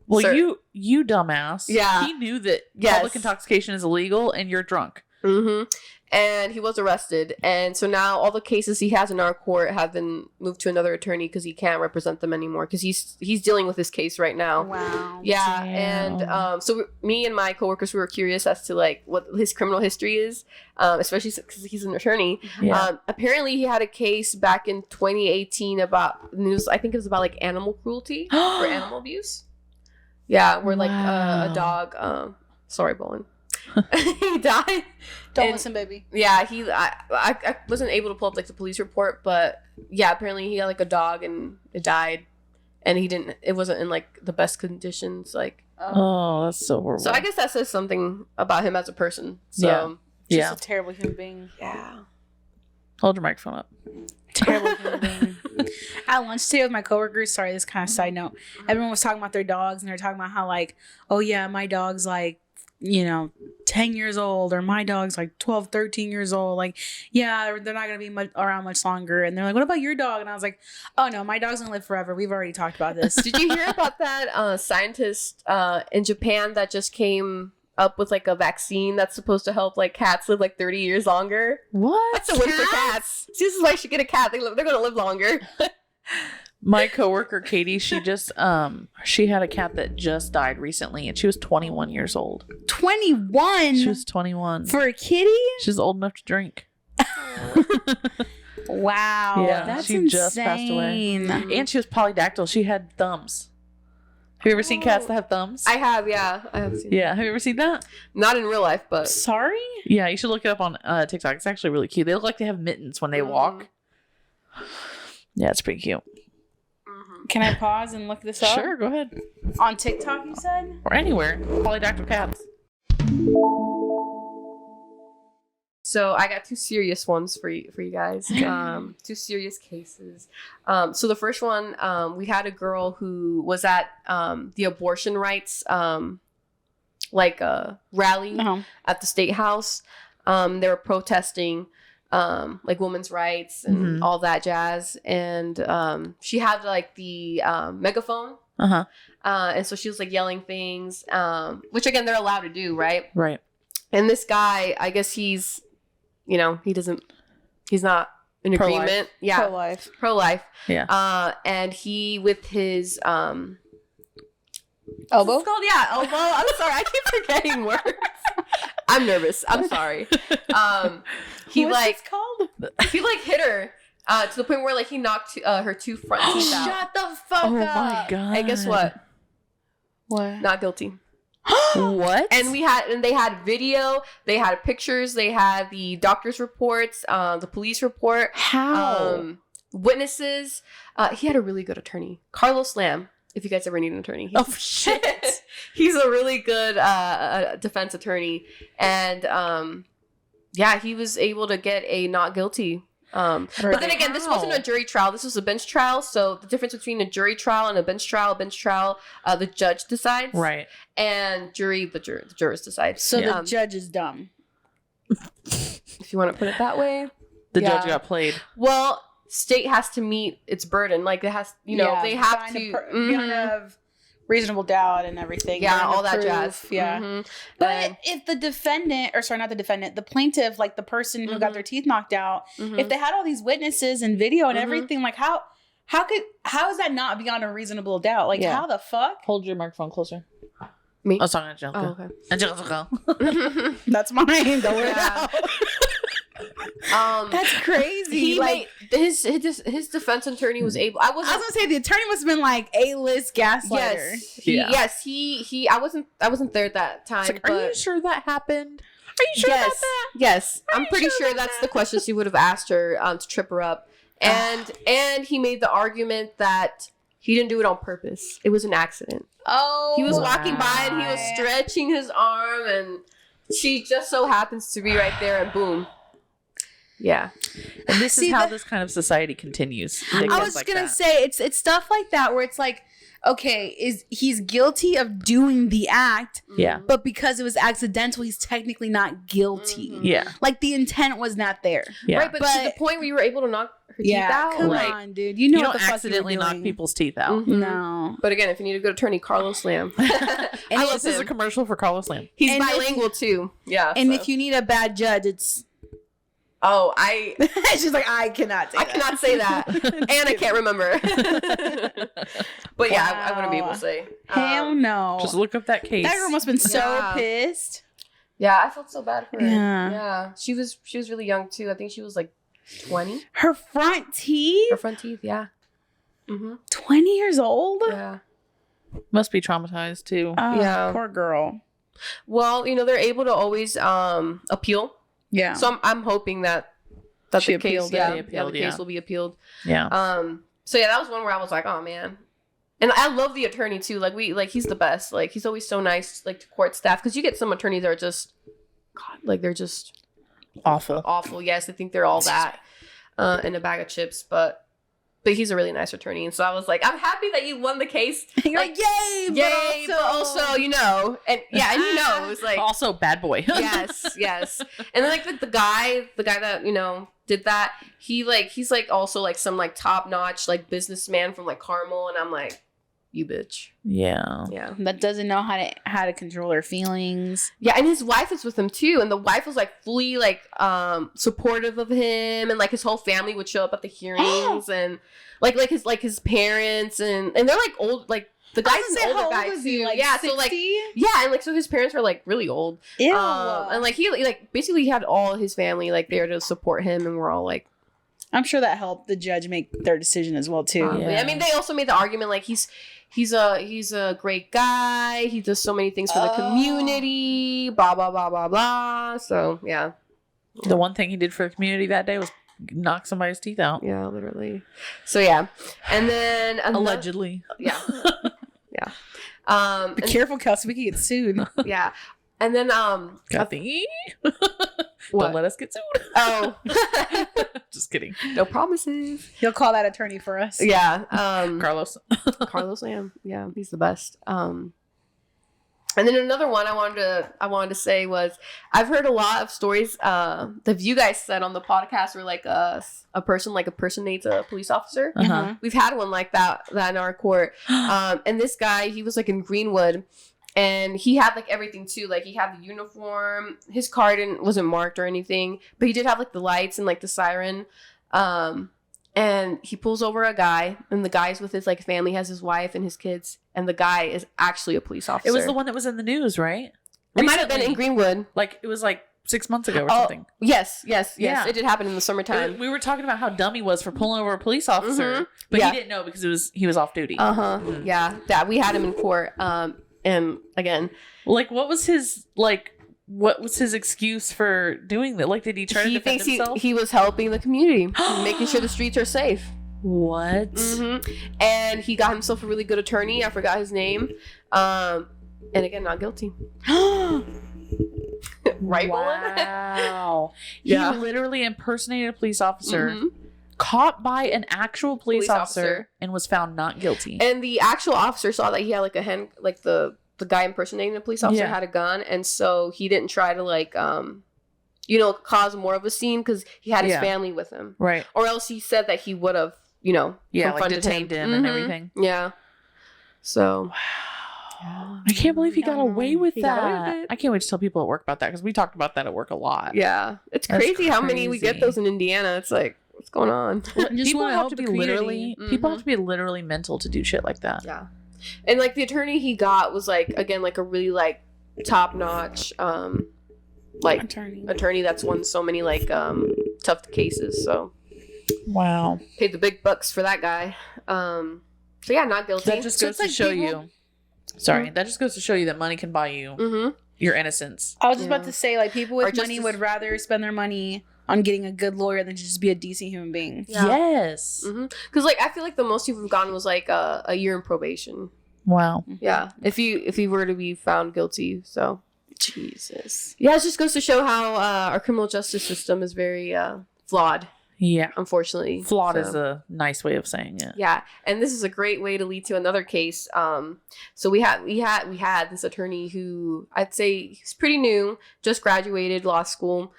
Speaker 2: well,
Speaker 3: sir.
Speaker 2: you dumbass.
Speaker 3: Yeah.
Speaker 2: He knew that public intoxication is illegal and you're drunk.
Speaker 3: And he was arrested. And so now all the cases he has in our court have been moved to another attorney because he can't represent them anymore because he's dealing with this case right now.
Speaker 1: Wow.
Speaker 3: Yeah.
Speaker 2: Damn.
Speaker 3: And so me and my coworkers, we were curious as to like what his criminal history is, especially because he's an attorney.
Speaker 2: Yeah.
Speaker 3: Apparently he had a case back in 2018 about, I think it was about like animal cruelty or animal abuse. Yeah, where like a dog, sorry, Bolin. He died.
Speaker 1: Don't listen, baby.
Speaker 3: Yeah, I wasn't able to pull up like the police report, but yeah, apparently he had like a dog and it died, and it wasn't in like the best conditions. Like,
Speaker 2: oh, that's so horrible.
Speaker 3: So I guess that says something about him as a person. So
Speaker 1: just a terrible human being.
Speaker 3: Yeah.
Speaker 2: Hold your microphone up.
Speaker 1: Terrible human being. At lunch today with my coworkers, sorry, this kind of side note, everyone was talking about their dogs, and they're talking about how like, oh yeah, my dog's like, 10 years old, or my dog's like 12, 13 years old. Like, yeah, they're not going to be around much longer. And they're like, what about your dog? And I was like, oh no, my dog's going to live forever. We've already talked about this.
Speaker 3: Did you hear about that scientist in Japan that just came up with like a vaccine that's supposed to help like cats live like 30 years longer?
Speaker 2: What?
Speaker 3: That's a win for cats. This is why you should get a cat. They're going to live longer.
Speaker 2: My coworker Katy, she just she had a cat that just died recently, and she was 21 years old.
Speaker 1: 21?
Speaker 2: She was 21
Speaker 1: for a kitty.
Speaker 2: She's old enough to drink.
Speaker 1: Wow,
Speaker 2: yeah,
Speaker 1: that's
Speaker 2: she
Speaker 1: insane.
Speaker 2: Just passed away, and she was polydactyl. She had thumbs. Have you ever seen cats that have thumbs?
Speaker 3: I have, yeah. I have seen.
Speaker 2: Yeah, have you ever seen that?
Speaker 3: Not in real life, but
Speaker 1: sorry.
Speaker 2: Yeah, you should look it up on TikTok. It's actually really cute. They look like they have mittens when they walk. Yeah, it's pretty cute.
Speaker 1: Can I pause and look this up?
Speaker 2: Sure, go ahead.
Speaker 1: On TikTok, you said?
Speaker 2: Or anywhere. Polydactyl cats.
Speaker 3: So I got two serious ones for you guys. Two serious cases. So the first one, we had a girl who was at the abortion rights rally at the State House. They were protesting like women's rights and all that jazz. And she had like the megaphone. And so she was like yelling things, which again, they're allowed to do, right?
Speaker 2: Right.
Speaker 3: And this guy, I guess he's not in
Speaker 2: Pro-life.
Speaker 3: agreement. Yeah. Pro-life.
Speaker 2: Yeah.
Speaker 3: And he with his
Speaker 1: elbow?
Speaker 3: It's called, yeah, elbow. I'm sorry. I keep forgetting words. I'm nervous. I'm sorry. He
Speaker 1: What's
Speaker 3: like
Speaker 1: this called?
Speaker 3: he like hit her to the point where like he knocked her two front teeth out.
Speaker 1: Shut the fuck
Speaker 2: Oh
Speaker 1: up.
Speaker 2: my god.
Speaker 3: And guess what?
Speaker 1: What?
Speaker 3: Not guilty.
Speaker 2: What?
Speaker 3: And they had video, they had pictures, they had the doctor's reports, the police report.
Speaker 2: How?
Speaker 3: Witnesses. He had a really good attorney, Carlos Lam. If you guys ever need an attorney,
Speaker 2: shit.
Speaker 3: He's a really good defense attorney, and he was able to get a not guilty. But then again, this wasn't a jury trial. This was a bench trial. So the difference between a jury trial and a bench trial, the judge decides.
Speaker 2: Right.
Speaker 3: And the jurors decide.
Speaker 1: So the judge is dumb.
Speaker 3: If you want to put it that way.
Speaker 2: The judge got played.
Speaker 3: Well, state has to meet its burden. Like it has, they have to.
Speaker 1: Have reasonable doubt and everything.
Speaker 3: Yeah, all that jazz.
Speaker 1: Yeah.
Speaker 3: Mm-hmm.
Speaker 1: But if the the plaintiff, like the person who got their teeth knocked out, if they had all these witnesses and video and everything, like how is that not beyond a reasonable doubt? Like how the fuck?
Speaker 2: Hold your microphone closer.
Speaker 3: Me?
Speaker 2: I was talking to Angelica.
Speaker 3: Oh, okay.
Speaker 2: Angelica.
Speaker 1: That's mine. Don't let it out. That's crazy.
Speaker 3: He made his defense attorney was able. I was
Speaker 1: gonna say the attorney must have been like A-list gaslighter.
Speaker 3: Yes, he. I wasn't there at that time.
Speaker 2: Like,
Speaker 3: but
Speaker 2: are you sure that happened? Are you sure about that?
Speaker 3: Yes, I'm pretty sure that's the question she would have asked her to trip her up. And he made the argument that he didn't do it on purpose. It was an accident.
Speaker 1: Oh,
Speaker 3: he was walking by and he was stretching his arm, and she just so happens to be right there, and boom. Yeah.
Speaker 2: And this is how this kind of society continues.
Speaker 1: I was like gonna say it's stuff like that where it's like, okay, he's guilty of doing the act, but because it was accidental, he's technically not guilty.
Speaker 2: Yeah,
Speaker 1: like the intent was not there.
Speaker 3: Yeah, right. But to the point where you were able to knock her teeth out.
Speaker 1: Come on, dude. You know what the fuck
Speaker 2: accidentally knock people's teeth out.
Speaker 1: No.
Speaker 3: But again, if you need a good attorney, Carlos Lam.
Speaker 2: This is a commercial for Carlos Lam.
Speaker 3: He's bilingual too. Yeah.
Speaker 1: And if you need a bad judge, it's.
Speaker 3: Oh,
Speaker 1: she's like, I cannot
Speaker 3: say that. And I can't remember. But yeah, I wouldn't be able to say.
Speaker 1: Hell no.
Speaker 2: Just look up that case.
Speaker 1: That girl must have been so pissed.
Speaker 3: Yeah, I felt so bad for her.
Speaker 1: Yeah.
Speaker 3: She was really young too. I think she was like 20.
Speaker 1: Her front teeth?
Speaker 3: Yeah. Mm-hmm.
Speaker 1: 20 years old?
Speaker 3: Yeah.
Speaker 2: Must be traumatized too.
Speaker 1: Yeah. Poor girl.
Speaker 3: Well, they're able to always appeal.
Speaker 1: Yeah.
Speaker 3: So I'm hoping that the case, the case will be appealed.
Speaker 2: Yeah.
Speaker 3: So yeah, that was one where I was like, oh man. And I love the attorney too. Like he's the best. Like he's always so nice, like to court staff, because you get some attorneys that are just, God, like they're just awful. Yes, I think they're all that in a bag of chips, but he's a really nice attorney. And so I was like, I'm happy that you won the case.
Speaker 1: You're like, yay,
Speaker 3: but also, and it was like
Speaker 2: also bad boy.
Speaker 3: yes. And then like the guy that, did that, he's like also like some like top notch like businessman from like Carmel, and I'm like, you bitch.
Speaker 2: Yeah.
Speaker 1: That doesn't know how to control her feelings.
Speaker 3: Yeah, and his wife is with him too, and the wife was like fully like supportive of him, and like his whole family would show up at the hearings, and like his parents, and they're like old, like the guy's an older guy too.
Speaker 1: Like
Speaker 3: yeah,
Speaker 1: 60?
Speaker 3: so like and like so his parents were like really old.
Speaker 1: Ew.
Speaker 3: And like he like basically had all his family like there to support him, and we're all like,
Speaker 1: I'm sure that helped the judge make their decision as well too.
Speaker 3: I mean, they also made the argument like he's a great guy. He does so many things for the community. Blah blah blah blah blah. So yeah,
Speaker 2: the one thing he did for the community that day was knock somebody's teeth out.
Speaker 3: Yeah, literally. So yeah, and then
Speaker 2: Allegedly.
Speaker 3: Yeah. Yeah.
Speaker 1: Be careful, Kelsey. We can get sued.
Speaker 3: Yeah. And then
Speaker 2: Kathy.
Speaker 3: What?
Speaker 2: Don't let us get sued.
Speaker 3: Oh.
Speaker 2: Just kidding.
Speaker 3: No promises.
Speaker 1: He'll call that attorney for us.
Speaker 3: Yeah.
Speaker 2: Carlos.
Speaker 3: Carlos Lamb. Yeah, he's the best. And then another one I wanted to say was, I've heard a lot of stories that you guys said on the podcast where like a person like impersonates a police officer.
Speaker 2: Uh-huh.
Speaker 3: We've had one like that in our court. And this guy, he was like in Greenwood, and he had like everything too. Like he had the uniform, his car wasn't marked or anything, but he did have like the lights and like the siren. And he pulls over a guy, and the guy's with his like family, has his wife and his kids, and the guy is actually a police officer.
Speaker 2: It was the one that was in the news, right?
Speaker 3: It might have been in Greenwood.
Speaker 2: Like it was like 6 months ago or something.
Speaker 3: Yes.
Speaker 2: Yeah.
Speaker 3: It did happen in the summertime.
Speaker 2: We were talking about how dumb he was for pulling over a police officer, but he didn't know because he was off duty.
Speaker 3: Mm-hmm. Yeah, that we had him in court. And again,
Speaker 2: like what was his excuse for doing that? Like, did he try to defend himself?
Speaker 3: He was helping the community, making sure the streets are safe.
Speaker 2: What?
Speaker 3: Mm-hmm. And he got himself a really good attorney. I forgot his name. And again, not guilty. Right,
Speaker 2: wow.
Speaker 3: Yeah.
Speaker 2: He literally impersonated a police officer, caught by an actual police officer, and was found not guilty.
Speaker 3: And the actual officer saw that he had like a hand, like the guy impersonating the police officer had a gun, and so he didn't try to like cause more of a scene because he had his family with him,
Speaker 2: right?
Speaker 3: Or else he said that he would have
Speaker 2: like detained him and everything.
Speaker 3: Yeah. So
Speaker 2: I can't believe he got away with that. I can't wait to tell people at work about that because we talked about that at work a lot.
Speaker 3: Yeah, it's crazy how many we get those in Indiana. It's like, what's going on?
Speaker 2: People have to be literally mental to do shit like that.
Speaker 3: Yeah. And like the attorney he got was like, again, like a really like top notch like attorney that's won so many like tough cases. So
Speaker 2: wow,
Speaker 3: paid the big bucks for that guy. So yeah, not guilty.
Speaker 2: That just goes to show you. Sorry, that just goes to show you that money can buy you your innocence.
Speaker 1: I was just about to say, like, people with money would rather spend their money on getting a good lawyer than to just be a decent human being.
Speaker 2: Yeah. Yes.
Speaker 3: Because like I feel like the most you've gotten was like a year in probation.
Speaker 2: Wow.
Speaker 3: Yeah. If you were to be found guilty. So
Speaker 1: Jesus.
Speaker 3: Yeah, it just goes to show how our criminal justice system is very flawed.
Speaker 2: Yeah.
Speaker 3: Unfortunately.
Speaker 2: Flawed is a nice way of saying it.
Speaker 3: Yeah. And this is a great way to lead to another case. So we had this attorney who I'd say he's pretty new, just graduated law school.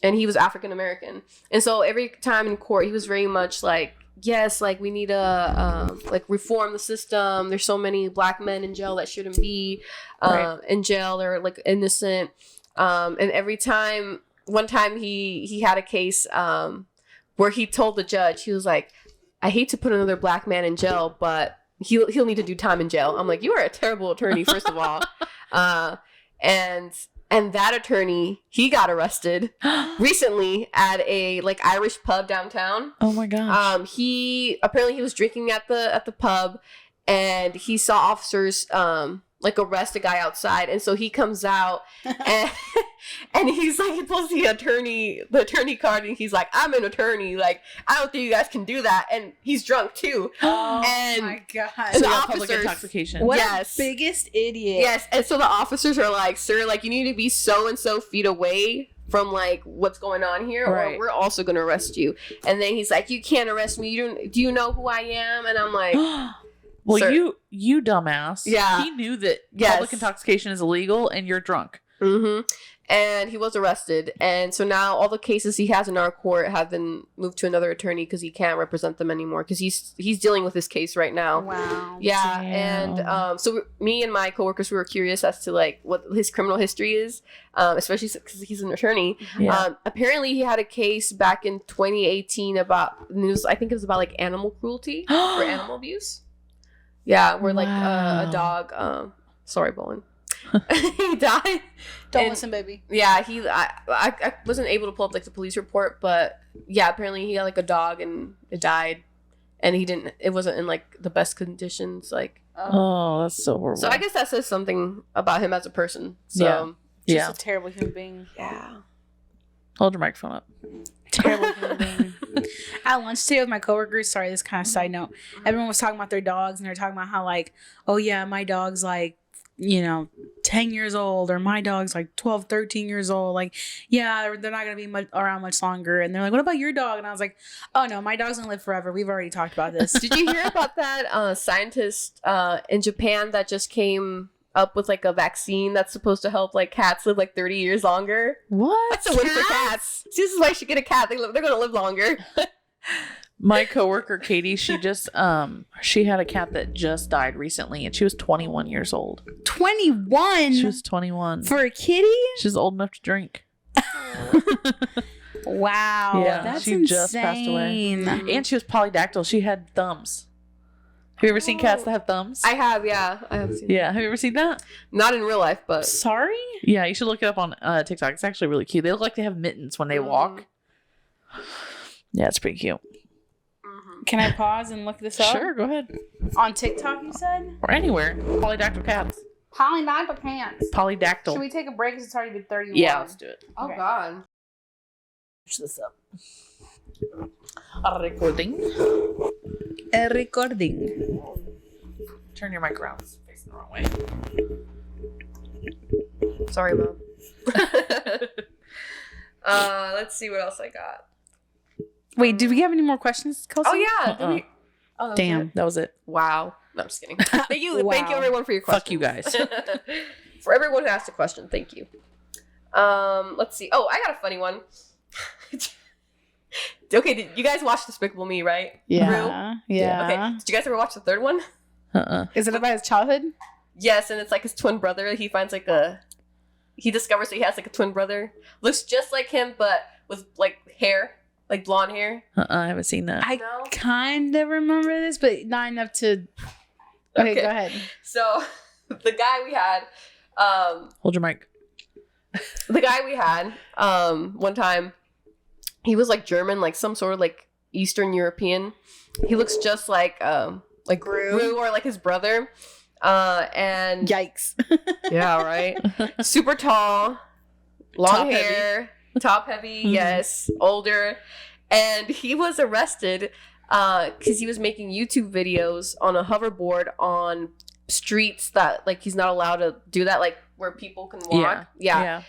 Speaker 3: And he was African American. And so every time in court, he was very much like, yes, like we need to like reform the system. There's so many black men in jail that shouldn't be in jail. They're like innocent. And every time, one time he had a case where he told the judge, he was like, I hate to put another black man in jail, but he'll need to do time in jail. I'm like, you are a terrible attorney, first of all. And that attorney, he got arrested recently at a like Irish pub downtown.
Speaker 2: Oh my gosh.
Speaker 3: He was drinking at the pub, and he saw officers like arrest a guy outside, and so he comes out and he's like, he pulls the attorney card, and he's like, I'm an attorney, like I don't think you guys can do that, and he's drunk too.
Speaker 1: Oh
Speaker 3: and
Speaker 1: my god!
Speaker 3: So
Speaker 2: the public intoxication.
Speaker 1: What a biggest idiot!
Speaker 3: Yes, and so the officers are like, sir, like you need to be so and so feet away from like what's going on here, or we're also gonna arrest you. And then he's like, you can't arrest me. Do you know who I am? And I'm like.
Speaker 2: Well, sir, you dumbass.
Speaker 3: Yeah.
Speaker 2: He knew that public intoxication is illegal and you're drunk.
Speaker 3: Mm-hmm. And he was arrested. And so now all the cases he has in our court have been moved to another attorney because he can't represent them anymore because he's dealing with this case right now.
Speaker 1: Wow.
Speaker 3: Yeah.
Speaker 2: Damn.
Speaker 3: And so me and my coworkers, we were curious as to like what his criminal history is, especially because he's an attorney.
Speaker 2: Yeah.
Speaker 3: Apparently he had a case back in 2018 about, I think it was about like animal cruelty or animal abuse. Yeah, where like a dog. Sorry, Bowen. He died.
Speaker 1: Don't listen, baby.
Speaker 3: Yeah, I wasn't able to pull up like the police report, but yeah, apparently he had like a dog and it died, and it wasn't in like the best conditions. Like,
Speaker 2: oh, that's so horrible.
Speaker 3: So I guess that says something about him as a person. So
Speaker 1: just a terrible human being.
Speaker 3: Yeah.
Speaker 2: Hold your microphone up.
Speaker 1: Terrible human being. At lunch today with my coworkers, sorry, this kind of side note. Everyone was talking about their dogs, and they're talking about how like, oh yeah, my dog's like, 10 years old, or my dog's like 12, 13 years old. Like, yeah, they're not going to be around much longer. And they're like, what about your dog? And I was like, oh no, my dog's going to live forever. We've already talked about this.
Speaker 3: Did you hear about that scientist in Japan that just came up with like a vaccine that's supposed to help like cats live like 30 years longer?
Speaker 1: What?
Speaker 3: That's a win for cats. See, this is why you should get a cat. They're going to live longer.
Speaker 2: My coworker Katy, she just she had a cat that just died recently, and she was 21 years old.
Speaker 1: 21.
Speaker 2: She was 21
Speaker 1: for a kitty.
Speaker 2: She's old enough to drink.
Speaker 1: Wow.
Speaker 2: Yeah,
Speaker 1: that's
Speaker 2: she
Speaker 1: insane.
Speaker 2: just passed away, and she was polydactyl. She had thumbs. Have you ever seen cats that have thumbs?
Speaker 3: I have, yeah. I have seen
Speaker 2: Yeah, have you ever seen that?
Speaker 3: Not in real life, but...
Speaker 1: Sorry?
Speaker 2: Yeah, you should look it up on TikTok. It's actually really cute. They look like they have mittens when they walk. Yeah, it's pretty cute.
Speaker 1: Can I pause and look this up?
Speaker 2: Sure, go ahead.
Speaker 1: On TikTok, you said?
Speaker 2: Or anywhere. Polydactyl cats.
Speaker 1: Polydactyl cats.
Speaker 2: Polydactyl.
Speaker 1: Should we take a break? Because it's already been 31.
Speaker 2: Yeah, let's do it.
Speaker 3: Oh,
Speaker 1: Okay.
Speaker 3: God.
Speaker 2: Finish this up. Recording.
Speaker 1: Recording.
Speaker 2: Turn your mic around. It's facing the wrong way.
Speaker 3: Sorry, Mom. Let's see what else I got.
Speaker 1: Wait, do we have any more questions, Kelsey?
Speaker 3: Oh, yeah. Did we... Oh, that was
Speaker 1: Damn.
Speaker 3: it.
Speaker 2: That was it.
Speaker 3: Wow. No, I'm just kidding. Thank you.
Speaker 1: Wow.
Speaker 3: Thank you, everyone, for your questions.
Speaker 2: Fuck you guys.
Speaker 3: For everyone who asked a question, thank you. Let's see. Oh, I got a funny one. Okay, did you guys watch Despicable Me, right?
Speaker 1: Yeah. Yeah.
Speaker 3: Okay, did you guys ever watch the third one?
Speaker 1: Is it about his childhood?
Speaker 3: Yes, and it's like his twin brother. He finds like he discovers that he has like a twin brother. Looks just like him, but with like hair, like blonde hair.
Speaker 2: I haven't seen that.
Speaker 1: I
Speaker 3: No?
Speaker 1: kind of remember this, but not enough to... Okay, go ahead.
Speaker 3: So, the guy we had,
Speaker 2: Hold your mic.
Speaker 3: one time, he was like German, like some sort of like Eastern European. He looks just like Gru or like his brother. And
Speaker 1: Yikes.
Speaker 3: yeah, right. Super tall, long hair, top heavy, yes, older. And he was arrested because he was making YouTube videos on a hoverboard on streets that like he's not allowed to do that, like where people can walk. Yeah.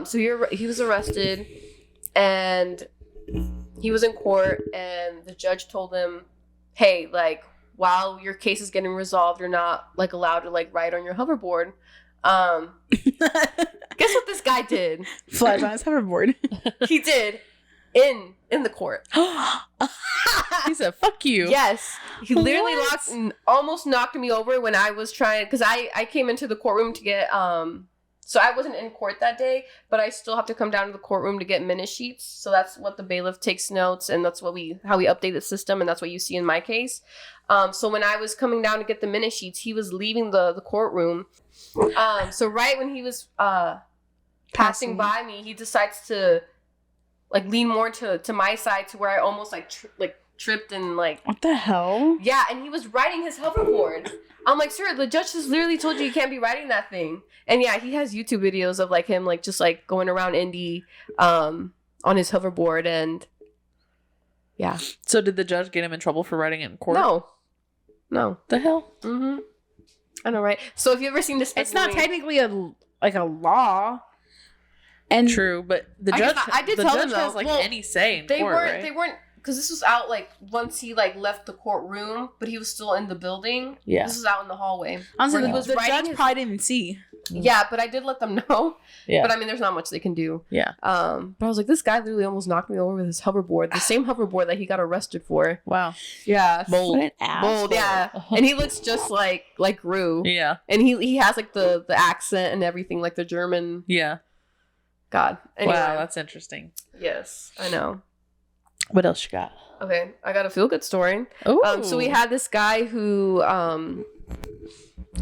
Speaker 3: So he was arrested, and he was in court, and the judge told him, hey, like, while your case is getting resolved, you're not like allowed to like ride on your hoverboard. Guess what this guy did?
Speaker 1: Flies on his hoverboard.
Speaker 3: He did in the court.
Speaker 2: He said, fuck you.
Speaker 3: Yes. He literally almost knocked me over when I was trying, because I came into the courtroom to get so I wasn't in court that day, but I still have to come down to the courtroom to get minute sheets. So that's what the bailiff takes notes, and that's how we update the system, and that's what you see in my case. So when I was coming down to get the minute sheets, he was leaving the courtroom. So right when he was passing by me, he decides to like lean more to my side, to where I almost tripped and like...
Speaker 1: What the hell?
Speaker 3: Yeah, and he was riding his hoverboard. I'm like, sir, the judge just literally told you can't be riding that thing. And yeah, he has YouTube videos of like him like just like going around Indy on his hoverboard, and yeah.
Speaker 2: So did the judge get him in trouble for writing it in court?
Speaker 3: No.
Speaker 2: The hell?
Speaker 3: Mm-hmm. I know, right? So if you ever seen this,
Speaker 1: It's not technically a law. And
Speaker 2: true, but the judge
Speaker 3: I did tell them,
Speaker 2: has
Speaker 3: though.
Speaker 2: like
Speaker 3: Well,
Speaker 2: any say in
Speaker 3: they
Speaker 2: court, right?
Speaker 3: They weren't, because this was out like once he like left the courtroom, but he was still in the building.
Speaker 2: Yeah.
Speaker 3: This was out in the hallway.
Speaker 1: honestly,
Speaker 3: He was
Speaker 1: the
Speaker 3: writing
Speaker 1: judge probably didn't see.
Speaker 3: Yeah, but I did let them know.
Speaker 2: Yeah.
Speaker 3: But I mean, there's not much they can do.
Speaker 2: Yeah.
Speaker 3: But I was like, this guy literally almost knocked me over with his hoverboard, the same hoverboard that he got arrested for.
Speaker 2: Wow.
Speaker 3: Yeah.
Speaker 2: Bold.
Speaker 1: What an asshole.
Speaker 3: Bold, yeah. And he looks just like Gru.
Speaker 2: Yeah.
Speaker 3: And he has like the accent and everything, like the German.
Speaker 2: Yeah.
Speaker 3: God. Anyway.
Speaker 2: Wow, that's interesting.
Speaker 3: Yes, I know.
Speaker 2: What else you got?
Speaker 3: Okay, I got a feel good story.
Speaker 2: Oh.
Speaker 3: So we had this guy who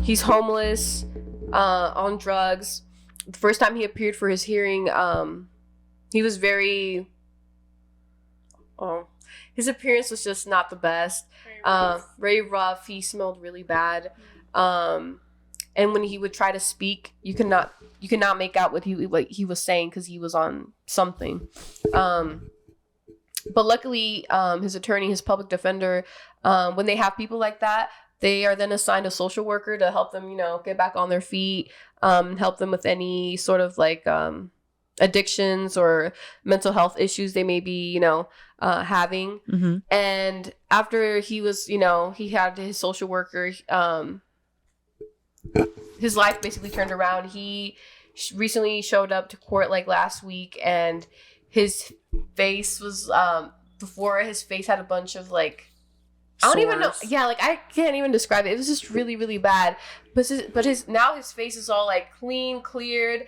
Speaker 3: he's homeless, on drugs. The first time he appeared for his hearing, he was very his appearance was just not the best. Very rough. He smelled really bad. And when he would try to speak, you could not make out what he was saying, because he was on something. But luckily, his attorney, his public defender, when they have people like that, they are then assigned a social worker to help them, get back on their feet, help them with any sort of like addictions or mental health issues they may be, having.
Speaker 2: Mm-hmm.
Speaker 3: And after he was, he had his social worker, his life basically turned around. He recently showed up to court like last week, and his face was, before his face had a bunch of like, I don't even know. Yeah, like I can't even describe it. It was just really, really bad. But his face is all like clean, cleared.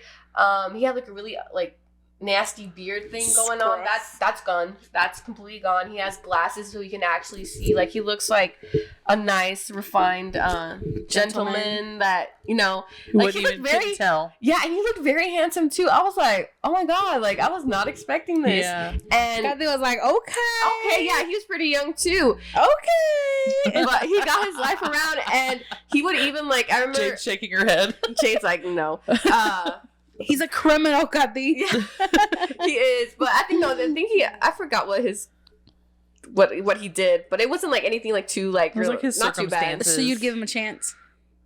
Speaker 3: He had like a really like nasty beard thing going on. That's gone. That's completely gone. He has glasses so he can actually see. Like he looks like a nice, refined gentleman that like he looked very tell. Yeah, and he looked very handsome too. I was like, oh my god, like I was not expecting this.
Speaker 1: Yeah.
Speaker 3: And
Speaker 1: Kathy was like, okay,
Speaker 3: yeah, he was pretty young too.
Speaker 1: Okay,
Speaker 3: but he got his life around, and he would even like I remember
Speaker 2: Jade's shaking her head.
Speaker 3: Jade's like, no.
Speaker 1: He's a criminal, Kathy.
Speaker 3: Yeah, he is. But I think I forgot what he did, but it wasn't like anything like too like,
Speaker 2: it was like his
Speaker 3: not too bad.
Speaker 1: So you'd give him a chance?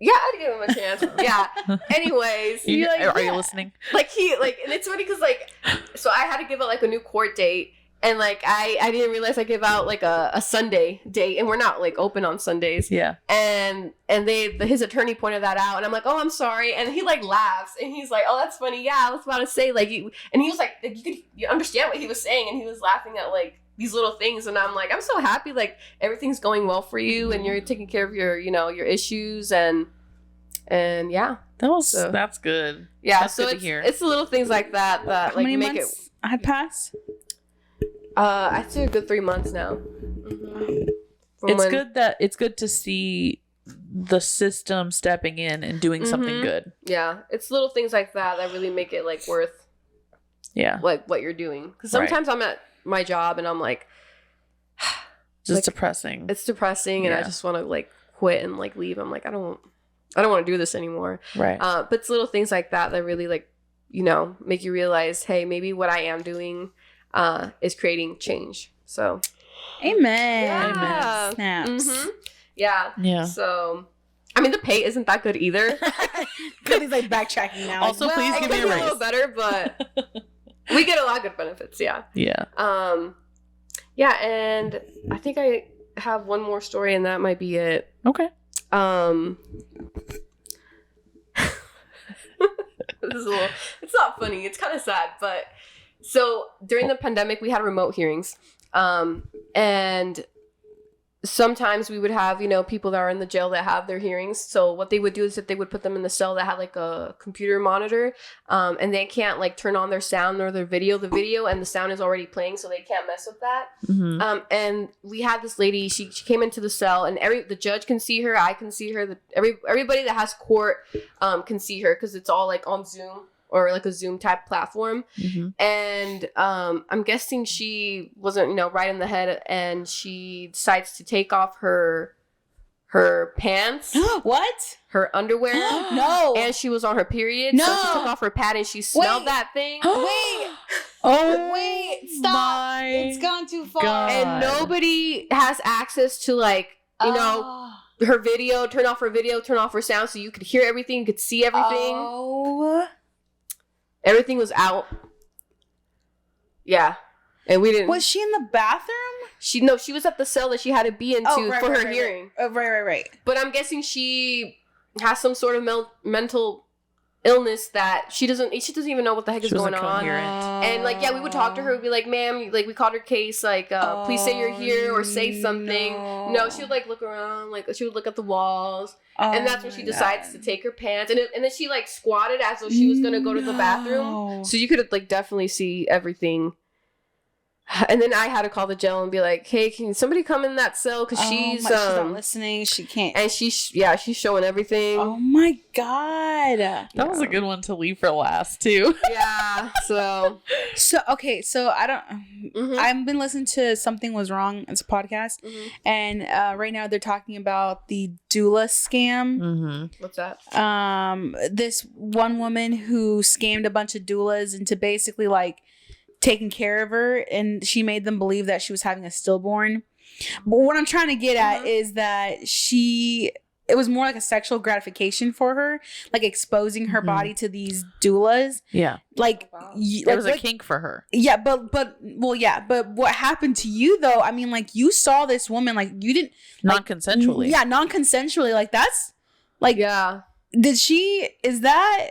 Speaker 3: Yeah, I'd give him a chance. Yeah. Anyways,
Speaker 2: are you listening?
Speaker 3: Like and it's funny because like, so I had to give out like a new court date. And, like, I didn't realize I give out, like, a Sunday date. And we're not, like, open on Sundays.
Speaker 2: Yeah.
Speaker 3: And his attorney pointed that out. And I'm like, oh, I'm sorry. And he, like, laughs. And he's like, oh, that's funny. Yeah, I was about to say, like, and he was like, you understand what he was saying. And he was laughing at, like, these little things. And I'm like, I'm so happy. Like, everything's going well for you. And you're taking care of your, your issues. And yeah.
Speaker 2: That's good.
Speaker 3: Yeah.
Speaker 2: That's
Speaker 3: so
Speaker 2: good to hear.
Speaker 3: It's the little things like that
Speaker 1: How many months had passed?
Speaker 3: I'd say a good 3 months now. Mm-hmm.
Speaker 2: It's good to see the system stepping in and doing something good.
Speaker 3: Yeah, it's little things like that really make it like worth.
Speaker 2: Yeah,
Speaker 3: like what you're doing. Because sometimes I'm at my job and I'm like,
Speaker 2: just like, depressing.
Speaker 3: It's depressing, and I just want to like quit and like leave. I'm like, I don't want to do this anymore.
Speaker 2: Right.
Speaker 3: But it's little things like that really like make you realize, hey, maybe what I am doing is creating change. So
Speaker 1: amen.
Speaker 3: Yeah.
Speaker 1: Snaps.
Speaker 3: Mm-hmm. Yeah. So I mean the pay isn't that good either.
Speaker 1: Because he's like backtracking now.
Speaker 2: Also, please give me a raise.
Speaker 3: A little better, but we get a lot of good benefits. Yeah. Yeah, and I think I have one more story, and that might be it.
Speaker 2: Okay.
Speaker 3: This is it's not funny. It's kind of sad, but so during the pandemic, we had remote hearings. And sometimes we would have, people that are in the jail that have their hearings. So what they would do is that they would put them in the cell that had like a computer monitor. And they can't like turn on their sound or their video. The video and the sound is already playing, so they can't mess with that.
Speaker 2: Mm-hmm.
Speaker 3: And we had this lady, she came into the cell, and the judge can see her, I can see her, everybody that has court can see her because it's all like on Zoom or like a Zoom type platform.
Speaker 2: Mm-hmm.
Speaker 3: And I'm guessing she wasn't, right in the head, and she decides to take off her pants.
Speaker 1: What?
Speaker 3: Her underwear.
Speaker 1: No.
Speaker 3: And she was on her period.
Speaker 1: No.
Speaker 3: So she took off her pad and she smelled that thing.
Speaker 1: Wait.
Speaker 2: Oh,
Speaker 1: wait. Stop. It's gone too far.
Speaker 2: God.
Speaker 3: And nobody has access to like, her video, turn off her video, turn off her sound so you could hear everything, you could see everything.
Speaker 1: Oh.
Speaker 3: Everything was out. Yeah. And we didn't.
Speaker 1: Was she in the bathroom?
Speaker 3: She was at the cell that she had to be into for her hearing.
Speaker 1: Right.
Speaker 3: But I'm guessing she has some sort of mental illness that she doesn't even know what the heck is going on. And like, we would talk to her, we'd be like, ma'am, like we called her case, like please say you're here or say something. No, she would like look around, like she would look at the walls. And that's when she decides to take her pants, and then she like squatted as though she was gonna go to the bathroom, so you could like definitely see everything. And then I had to call the jail and be like, hey, can somebody come in that cell, because she's
Speaker 1: not listening, she can't,
Speaker 3: and she's showing everything.
Speaker 1: Oh my god,
Speaker 2: that was a good one to leave for last too.
Speaker 3: Yeah. So
Speaker 1: okay, so I don't I've been listening to Something Was Wrong. It's a podcast, and right now they're talking about the doula scam.
Speaker 3: What's that?
Speaker 1: This one woman who scammed a bunch of doulas into basically like taking care of her, and she made them believe that she was having a stillborn. But what I'm trying to get at is that it was more like a sexual gratification for her, like exposing her body to these doulas.
Speaker 2: Yeah.
Speaker 1: Like,
Speaker 2: it was a kink for her.
Speaker 1: Yeah, but what happened to you though? I mean, like, you saw this woman, like, you didn't
Speaker 2: non-consensually.
Speaker 1: Yeah, non-consensually. Like, that's like, is that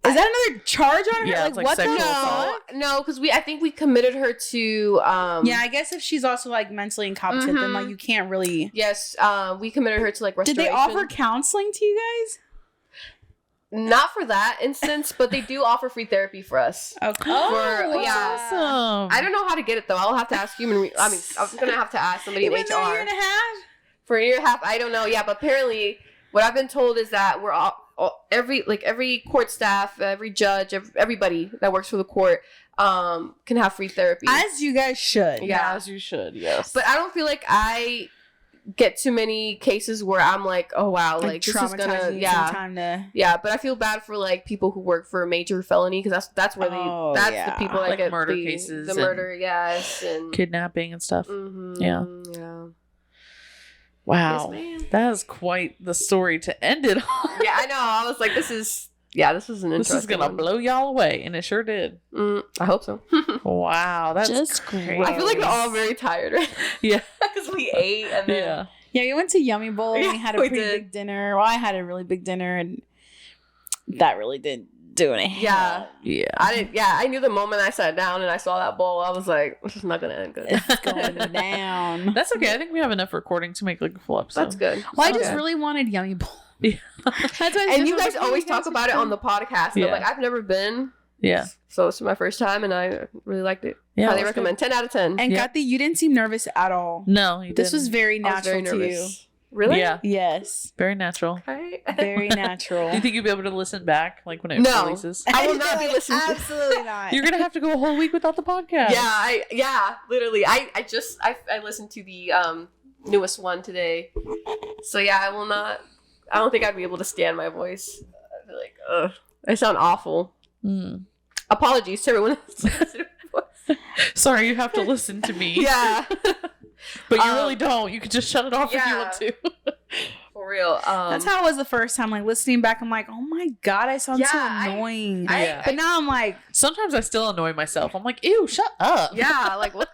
Speaker 1: another charge on her?
Speaker 2: Yeah,
Speaker 1: like
Speaker 2: like
Speaker 1: what the
Speaker 2: assault.
Speaker 3: No, because I think we committed her to
Speaker 1: yeah, I guess if she's also like mentally incompetent, then like you can't really.
Speaker 3: Yes, we committed her to like restoration.
Speaker 1: Did they offer counseling to you guys?
Speaker 3: Not for that instance, but they do offer free therapy for us.
Speaker 1: Okay.
Speaker 2: Awesome.
Speaker 3: I don't know how to get it though. I'll have to ask I'm gonna have to ask somebody in HR.
Speaker 1: For a year and a half?
Speaker 3: For a year and a half, I don't know. Yeah, but apparently what I've been told is that we're every court staff, every judge, everybody that works for the court can have free therapy.
Speaker 1: As you guys should.
Speaker 3: Yeah,
Speaker 2: as you should. Yes.
Speaker 3: But I don't feel like I get too many cases where I'm like, oh wow, like this is gonna but I feel bad for like people who work for a major felony, because that's where the people that
Speaker 2: like
Speaker 3: get
Speaker 2: murder cases,
Speaker 3: the murder, and
Speaker 2: kidnapping and stuff. Yeah.
Speaker 3: Yes,
Speaker 2: Wow,
Speaker 3: ma'am.
Speaker 2: that is quite the story to end it on.
Speaker 3: Yeah, I know. I was like, this is an interesting.
Speaker 2: This is gonna blow y'all away, and it sure did.
Speaker 3: I hope so.
Speaker 2: Wow, that's
Speaker 1: just
Speaker 2: crazy.
Speaker 3: I feel like we're all very tired, right?
Speaker 2: Yeah,
Speaker 3: because we ate and then
Speaker 1: we went to Yummy Bowl and we had a pretty big dinner. Well, I had a really big dinner, and that really didn't do anything.
Speaker 3: Yeah. I knew the moment I sat down and I saw that bowl, I was like, this is not gonna end good.
Speaker 1: It's going down.
Speaker 2: That's okay. I think we have enough recording to make like a full episode.
Speaker 3: That's good.
Speaker 1: Well, I just really wanted Yummy Bowl.
Speaker 2: Yeah.
Speaker 1: That's why.
Speaker 3: And you guys always talk about it on the podcast. And I'm like, I've never been.
Speaker 2: Yeah.
Speaker 3: So it's my first time, and I really liked it.
Speaker 2: Yeah,
Speaker 3: highly recommend. 10 out of 10.
Speaker 1: And Katy, you didn't seem nervous at all.
Speaker 2: No, you didn't.
Speaker 1: This was very natural to you.
Speaker 3: Really?
Speaker 2: Yeah.
Speaker 1: Yes.
Speaker 2: Very natural.
Speaker 3: Okay.
Speaker 1: Very natural.
Speaker 2: Do you think you'll be able to listen back, like when it releases?
Speaker 3: I will not be listening.
Speaker 1: Absolutely not.
Speaker 2: You're gonna have to go a whole week without the podcast.
Speaker 3: Yeah, literally. I listened to the newest one today. So yeah, I will not. I don't think I'd be able to stand my voice. I'd be like, ugh, I sound awful. Apologies to everyone else.
Speaker 2: Sorry, you have to listen to me.
Speaker 3: Yeah.
Speaker 2: But you really don't. You can just shut it off if you want to.
Speaker 3: For real.
Speaker 1: That's how it was the first time. Like, listening back, I'm like, oh my God, I sound so annoying. But now I'm like...
Speaker 2: Sometimes I still annoy myself. I'm like, ew, shut up.
Speaker 3: Yeah, like, what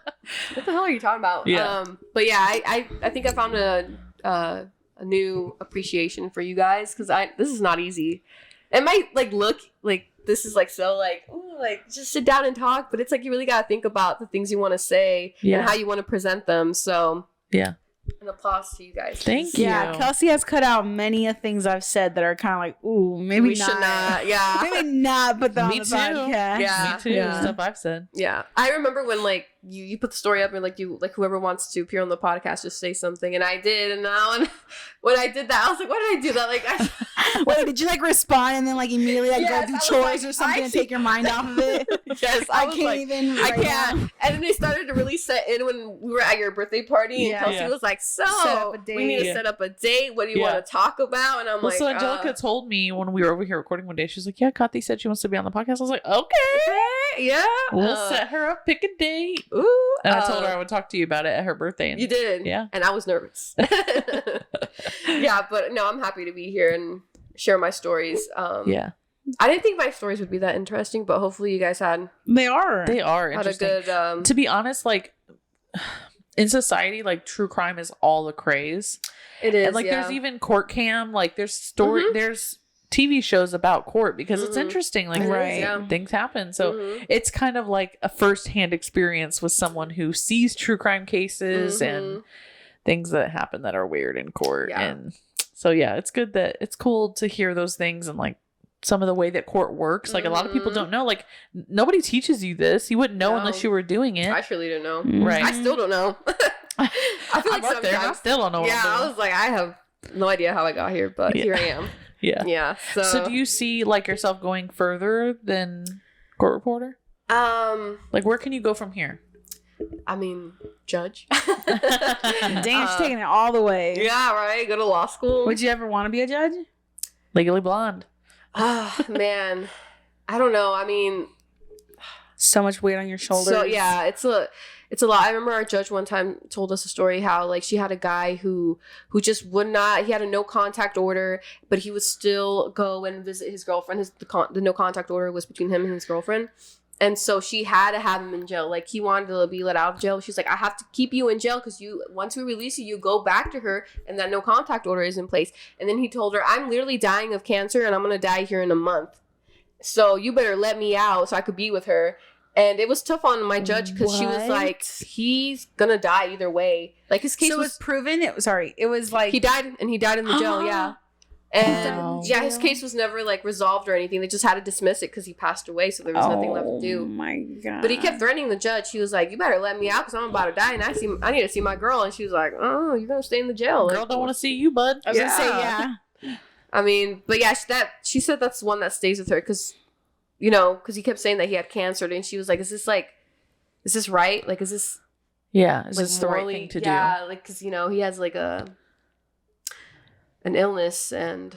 Speaker 3: the hell are you talking about?
Speaker 2: Yeah.
Speaker 3: But yeah, I think I found a new appreciation for you guys, because this is not easy. It might, like, look like this is, like, so, like, ooh, like, just sit down and talk, but it's, like, you really got to think about the things you want to say and how you want to present them, so...
Speaker 2: Yeah.
Speaker 3: An applause to you guys.
Speaker 2: Thank you.
Speaker 1: Yeah, Kelsey has cut out many of things I've said that are kind of like, ooh, maybe
Speaker 3: we should not. Yeah.
Speaker 1: Maybe not put that on the podcast.
Speaker 3: Yeah.
Speaker 2: Me too.
Speaker 3: Yeah.
Speaker 2: Stuff I've said.
Speaker 3: Yeah. I remember when, like, you put the story up and, like, whoever wants to appear on the podcast, just say something. And I did. And now when I did that, I was like, why did I do that? Like,
Speaker 1: wait, did you, like, respond and then, like, immediately go do chores or something and take your mind off of it?
Speaker 3: Yes.
Speaker 1: I can't.
Speaker 3: And then they started to really set in when we were at your birthday party. And Kelsey was like, so we need to set up a date. What do you want to talk about? And I'm like,
Speaker 2: so Angelica told me when we were over here recording one day, she's like, yeah, Katy said she wants to be on the podcast. I was like, okay.
Speaker 3: Yeah.
Speaker 2: We'll set her up, pick a date.
Speaker 3: Ooh.
Speaker 2: And I told her I would talk to you about it at her birthday. And
Speaker 3: you did.
Speaker 2: Yeah.
Speaker 3: And I was nervous. Yeah, but no, I'm happy to be here and share my stories.
Speaker 2: Yeah.
Speaker 3: I didn't think my stories would be that interesting, but hopefully you guys had
Speaker 2: They are interesting.
Speaker 3: Had a good
Speaker 2: to be honest, like in society, like true crime is all the craze.
Speaker 3: It is.
Speaker 2: And like there's even court cam, like there's there's TV shows about court because it's interesting. Like things happen. So it's kind of like a first-hand experience with someone who sees true crime cases and things that happen that are weird in court.
Speaker 3: Yeah.
Speaker 2: And so it's good that it's cool to hear those things and like some of the way that court works. Like a lot of people don't know. Like nobody teaches you this. You wouldn't know unless you were doing it.
Speaker 3: I truly didn't know.
Speaker 2: Right.
Speaker 3: I still don't know. I feel like sometimes
Speaker 2: I still don't know what I'm doing.
Speaker 3: I was like, I have no idea how I got here, but here I am.
Speaker 2: Yeah.
Speaker 3: Yeah.
Speaker 2: So do you see like yourself going further than court reporter? Like where can you go from here?
Speaker 3: I mean, judge.
Speaker 1: Dang, she's taking it all the way.
Speaker 3: Yeah, right. Go to law school.
Speaker 1: Would you ever want to be a judge?
Speaker 2: Legally Blonde.
Speaker 3: Oh, man. I don't know. I mean,
Speaker 1: So much weight on your shoulders.
Speaker 3: So yeah, it's a lot. I remember our judge one time told us a story how like she had a guy who just would not. He had a no contact order, but he would still go and visit his girlfriend. The no contact order was between him and his girlfriend, and so she had to have him in jail. Like he wanted to be let out of jail. She's like, I have to keep you in jail because once we release you, you go back to her, and that no contact order is in place. And then he told her, I'm literally dying of cancer, and I'm gonna die here in a month. So you better let me out so I could be with her. And it was tough on my judge because she was like, he's gonna die either way. Like his case was
Speaker 1: proven. It was like
Speaker 3: he died in the jail. Yeah, and yeah, his case was never like resolved or anything. They just had to dismiss it because he passed away, so there was nothing left to do.
Speaker 1: Oh my god!
Speaker 3: But he kept threatening the judge. He was like, "You better let me out because I'm about to die, and I need to see my girl." And she was like, "Oh, you're gonna stay in the jail."
Speaker 2: Girl,
Speaker 3: like,
Speaker 2: don't want to see you, bud.
Speaker 1: I was gonna say yeah.
Speaker 3: I mean, but yeah, she said that's the one that stays with her because. You know, because he kept saying that he had cancer, and she was like, is this right? Like, is this...
Speaker 2: Yeah, is
Speaker 3: like,
Speaker 2: this the right thing to do?
Speaker 3: Yeah, like, because, you know, he has, like, an illness, and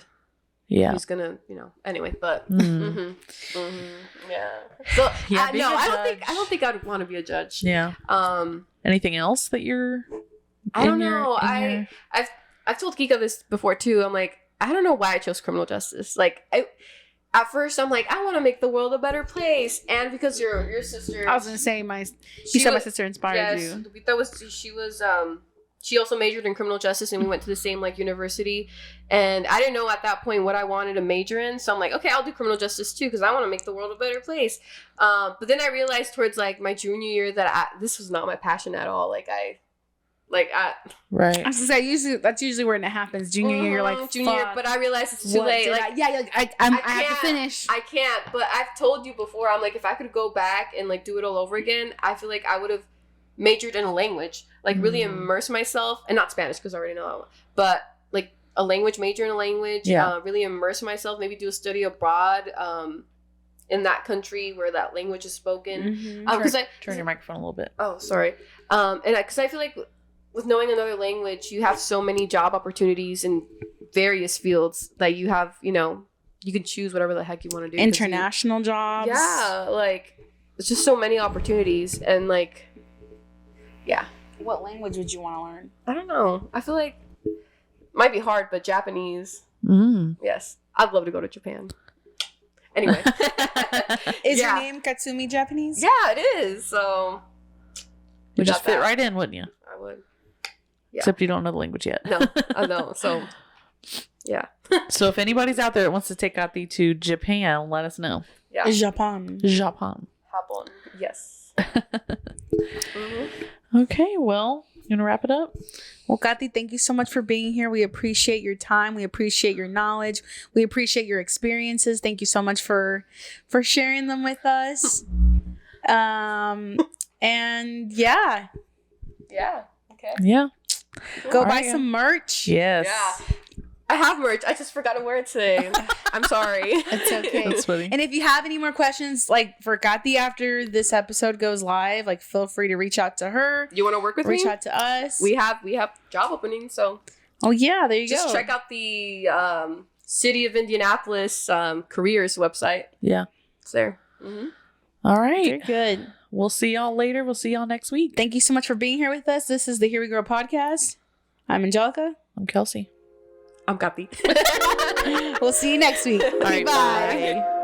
Speaker 3: he's gonna, you know... Anyway, but... yeah. So,
Speaker 2: yeah,
Speaker 3: I don't think I'd want to be a judge.
Speaker 2: Yeah. Anything else that you're...
Speaker 3: I don't know. I've told Kika this before, too. I'm like, I don't know why I chose criminal justice. Like, at first, I'm like, I want to make the world a better place, and because your sister.
Speaker 1: I was gonna say my sister inspired you.
Speaker 3: She also majored in criminal justice, and we went to the same like university. And I didn't know at that point what I wanted to major in, so I'm like, okay, I'll do criminal justice too because I want to make the world a better place. But then I realized towards like my junior year that this was not my passion at all.
Speaker 2: Right.
Speaker 1: I was gonna say that's usually when it happens. Junior year, you're like
Speaker 3: junior, but I realized it's too late. Like,
Speaker 1: I have to finish.
Speaker 3: I can't. But I've told you before. I'm like, if I could go back and like do it all over again, I feel like I would have majored in a language, like really immerse myself, and not Spanish because I already know that, but like a language, major in a language. Really immerse myself. Maybe do a study abroad. In that country where that language is spoken. Because
Speaker 2: turn your microphone a little bit.
Speaker 3: Oh, sorry. And because I feel like. With knowing another language, you have so many job opportunities in various fields that you have, you know, you can choose whatever the heck you want to do.
Speaker 1: International jobs.
Speaker 3: Yeah, like, there's just so many opportunities. And, like, yeah.
Speaker 1: What language would you want to learn?
Speaker 3: I don't know. I feel like it might be hard, but Japanese. Yes. I'd love to go to Japan. Anyway.
Speaker 1: Is your name Katsumi Japanese?
Speaker 3: Yeah, it is. So.
Speaker 2: You just fit right in, wouldn't you?
Speaker 3: I would. Yeah.
Speaker 2: Except you don't know the language yet.
Speaker 3: No, I don't. So, yeah.
Speaker 2: So if anybody's out there that wants to take Katy to Japan, let us know.
Speaker 3: Yeah.
Speaker 1: Japan.
Speaker 3: Japon. Yes.
Speaker 2: Okay, well, you want to wrap it up?
Speaker 1: Well, Katy, thank you so much for being here. We appreciate your time. We appreciate your knowledge. We appreciate your experiences. Thank you so much for sharing them with us. And yeah.
Speaker 3: Yeah. Okay.
Speaker 2: Yeah.
Speaker 1: Go buy some merch.
Speaker 2: Yes.
Speaker 3: Yeah. I have merch. I just forgot to wear it today. I'm sorry.
Speaker 1: It's okay.
Speaker 2: That's funny.
Speaker 1: And if you have any more questions, like for Katy after this episode goes live, like feel free to reach out to her.
Speaker 3: You want to work with me?
Speaker 1: Reach out to us.
Speaker 3: We have job openings, so.
Speaker 1: Oh yeah, there you go.
Speaker 3: Just check out the City of Indianapolis careers website.
Speaker 2: Yeah.
Speaker 3: It's there.
Speaker 2: All right.
Speaker 1: Very good.
Speaker 2: We'll see y'all later. We'll see y'all next week.
Speaker 1: Thank you so much for being here with us. This is the Here We Grow podcast. I'm Angelica.
Speaker 2: I'm Kelsey.
Speaker 3: I'm Katy.
Speaker 1: We'll see you next week.
Speaker 2: All right, bye.